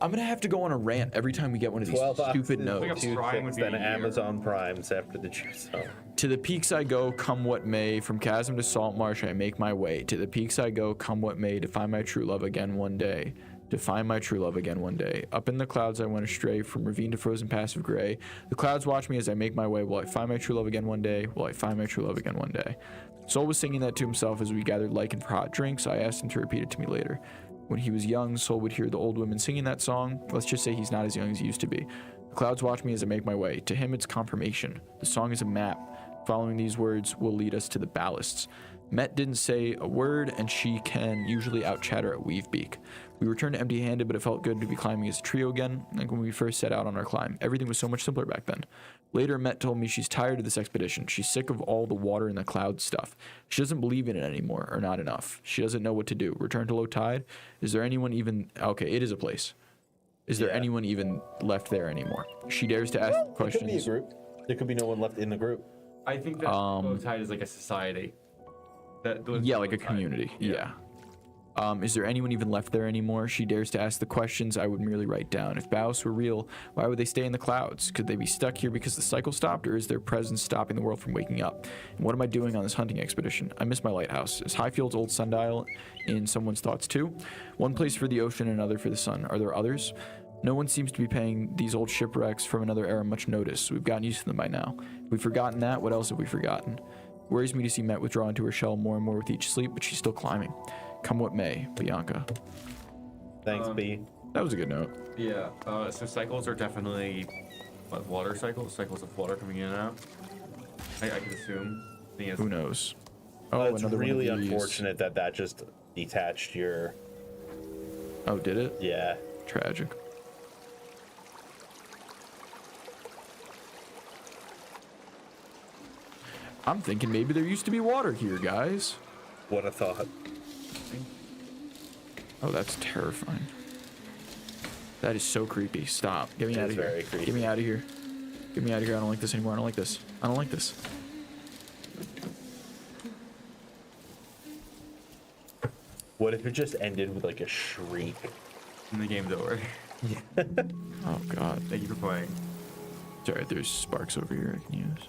I'm gonna have to go on a rant every time we get one of these 12 stupid oxes, notes. Like a two prime would six, be then a year. Amazon Primes after the Jusant. To the peaks I go, come what may. From chasm to salt marsh, I make my way. To the peaks I go, come what may. To find my true love again one day. To find my true love again one day. Up in the clouds I went astray, from ravine to frozen pass of gray. The clouds watch me as I make my way. Will I find my true love again one day? Will I find my true love again one day? Soul was singing that to himself as we gathered lichen for hot drinks. I asked him to repeat it to me later. When he was young, Soul would hear the old women singing that song. Let's just say he's not as young as he used to be. The clouds watch me as I make my way. To him, it's confirmation. The song is a map. Following these words will lead us to the ballasts. Met didn't say a word, and she can usually out-chatter at Weavebeak. We returned empty-handed, but it felt good to be climbing as a trio again, like when we first set out on our climb. Everything was so much simpler back then. Later, Met told me she's tired of this expedition. She's sick of all the water and the cloud stuff. She doesn't believe in it anymore, or not enough. She doesn't know what to do. Return to low tide? Is there anyone even... Okay, it is a place. Is there anyone even left there anymore? She dares to ask questions. It could be a group. There could be no one left in the group. I think that low tide is like a society. Yeah, like a community. Yeah. Is there anyone even left there anymore? She dares to ask the questions I would merely write down. If Baos were real, why would they stay in the clouds? Could they be stuck here because the cycle stopped, or is their presence stopping the world from waking up? And what am I doing on this hunting expedition? I miss my lighthouse. Is Highfield's old sundial in someone's thoughts too? One place for the ocean, another for the sun. Are there others? No one seems to be paying these old shipwrecks from another era much notice. We've gotten used to them by now. If we've forgotten that, what else have we forgotten? Worries me to see Met withdraw into her shell more and more with each sleep, but she's still climbing. Come what may, Bianca. Thanks, B. That was a good note. Yeah. So cycles are definitely water cycles of water coming in and out. I could assume. Who knows? Oh, It's another really one of these. unfortunate that just detached your... Oh, did it? Yeah. Tragic. I'm thinking maybe there used to be water here, guys. What a thought. Oh, that's terrifying. That is so creepy. Stop. Get me It out is of here. very creepy. Get me out of here. Get me out of here. I don't like this anymore. I don't like this. I don't like this. What if it just ended with like a shriek? And the game's over. Oh, God. Thank you for playing. It's alright. There's sparks over here I can use.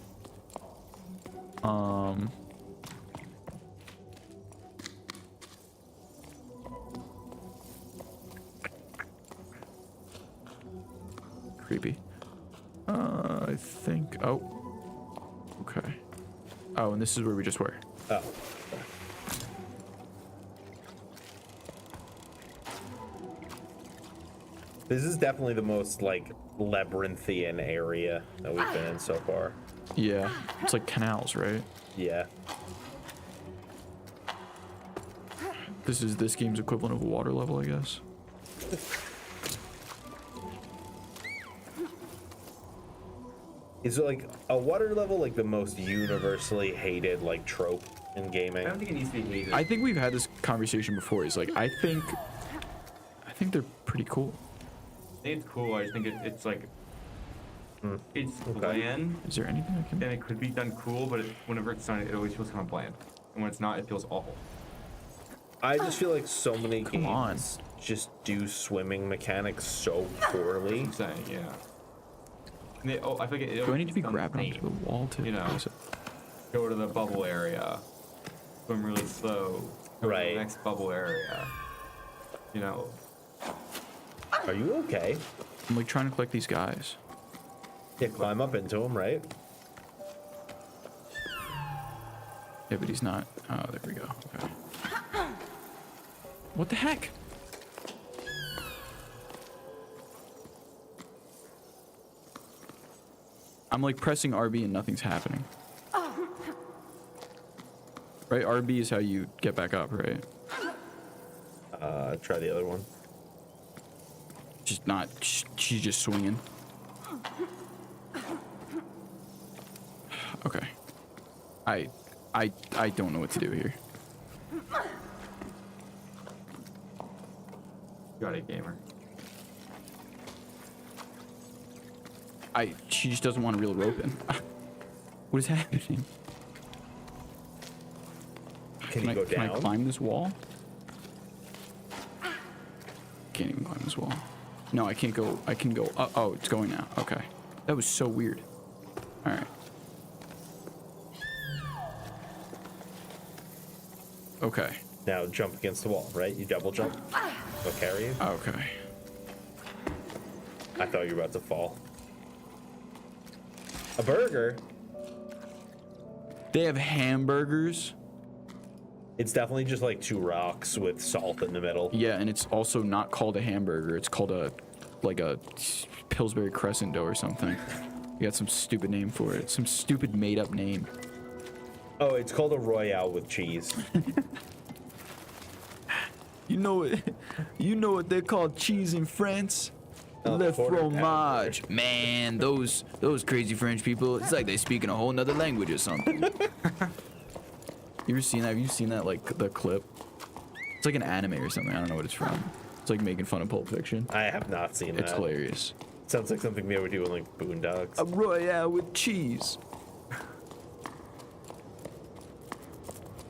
Creepy. I think... Oh. Okay. Oh, and this is where we just were. Oh. This is definitely the most like labyrinthian area that we've been in so far. Yeah. It's like canals, right? Yeah. This is this game's equivalent of a water level, I guess. Is it like a water level like the most universally hated like trope in gaming? I don't think it needs to be hated. I think we've had this conversation before. It's like I think they're pretty cool. I think it's cool. I just think it's like it's bland, Is there anything I can? and it could be done cool, but whenever it's done, it always feels kind of bland. And when it's not, it feels awful. I just feel like so many Come games just do swimming mechanics so poorly. I'm saying, yeah. And I feel like Do I need to be grabbed onto the wall to? You know. place it? Go to the bubble area, swim really slow, go to Right. the next bubble area. You know, Are you okay? I'm like trying to collect these guys. Yeah, climb up into them, right? Yeah, but he's not. Oh, there we go. Okay. What the heck? I'm like pressing RB and nothing's happening. Right? RB is how you get back up, right? Try the other one. Just not. She's just swinging. Okay. I don't know what to do here. got it, gamer. She just doesn't want to reel the rope in. What is happening? Can you go Can I down? climb this wall? Can't even climb this wall. No, I can't go. I can go. Oh, it's going now. Okay. That was so weird. All right. Okay. Now jump against the wall, right? You double jump. They'll carry you. Okay. I thought you were about to fall. A burger? They have hamburgers. It's definitely just like 2 rocks with salt in the middle. Yeah, and it's also not called a hamburger. It's called a Pillsbury Crescent dough or something. You got some stupid name for it. Some stupid made up name. Oh, it's called a Royale with cheese. You know what they call cheese in France? Oh, Le quarter fromage. Man, those crazy French people, it's like they speak in a whole nother language or something. You ever seen that? Have you seen that, like, the clip? It's like an anime or something. I don't know what it's from. It's like making fun of Pulp Fiction. I have not seen that. It's hilarious. Sounds like something they would do in like Boondocks. A Royale with cheese.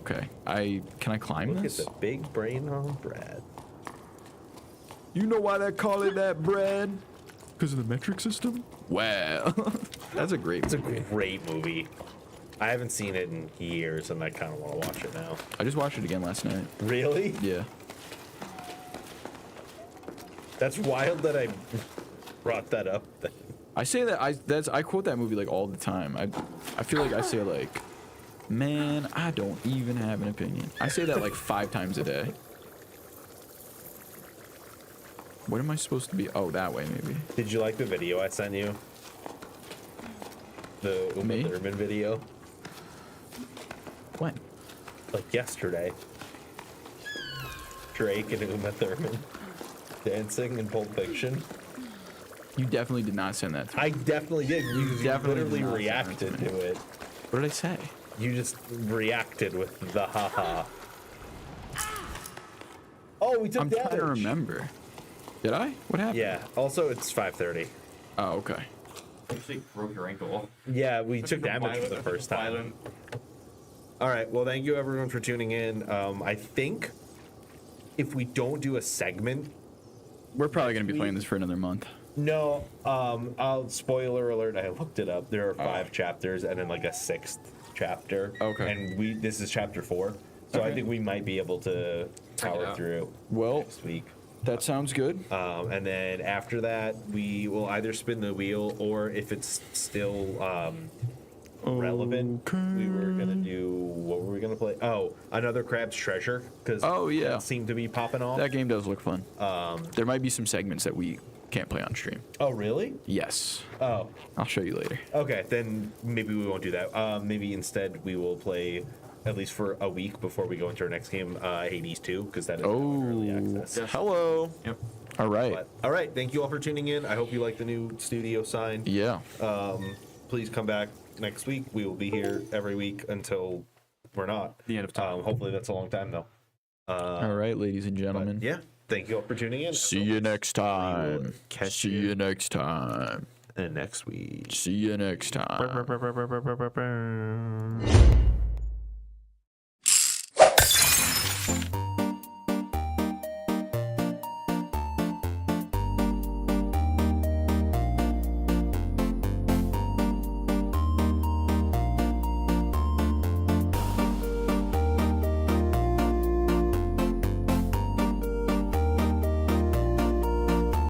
Okay, can I climb Look this? at the big brain on Brad. You know why they call it that, Brad? Because of the metric system? Wow. That's a great It's a movie. great movie. I haven't seen it in years, and I kind of want to watch it now. I just watched it again last night. Really? Yeah. That's wild that I brought that up. I say that I quote that movie like all the time. I feel like I say like, man, I don't even have an opinion. I say that like 5 times a day. What am I supposed to be? Oh, that way maybe. Did you like the video I sent you? The Uma Me? Thurman video? When? Like yesterday. Drake and Uma Thurman dancing in Pulp Fiction. You definitely did not send that to me. I definitely did. You definitely literally did not reacted send it to to it. What did I say? You just reacted with the haha. Oh, we took I'm damage. trying to remember. Did I? What happened? Yeah. Also, it's 5:30. Oh, okay. Actually broke your ankle. Yeah, we took damage for the first time. All right. Well, thank you everyone for tuning in. I think if we don't do a segment, We're probably gonna be playing this for another month. no. I'll spoiler alert. I looked it up. There are 5 chapters and then like a 6th chapter. Okay. And this is chapter 4, so I Okay. think we might be able to power out. through Well, next week. that sounds good. And then after that, we will either spin the wheel, or if it's still relevant, we were gonna do, what were we gonna play? Oh, another Crab's Treasure, because Oh, yeah. that seemed to be popping off. That game does look fun. There might be some segments that we can't play on stream. Oh, really? Yes. Oh, I'll show you later. okay. Then maybe we won't do that. Maybe instead we will play, at least for a week before we go into our next game, Hades 2, because that is now early access. Yes. Hello. Yep. All right. But, all right. Thank you all for tuning in. I hope you like the new studio sign. Yeah. Please come back next week. We will be here every week until we're not. The end of time. Hopefully that's a long time though. All right, ladies and But gentlemen. yeah, thank you all for tuning in. See you next time. catch See you next time. And next week. See you next time.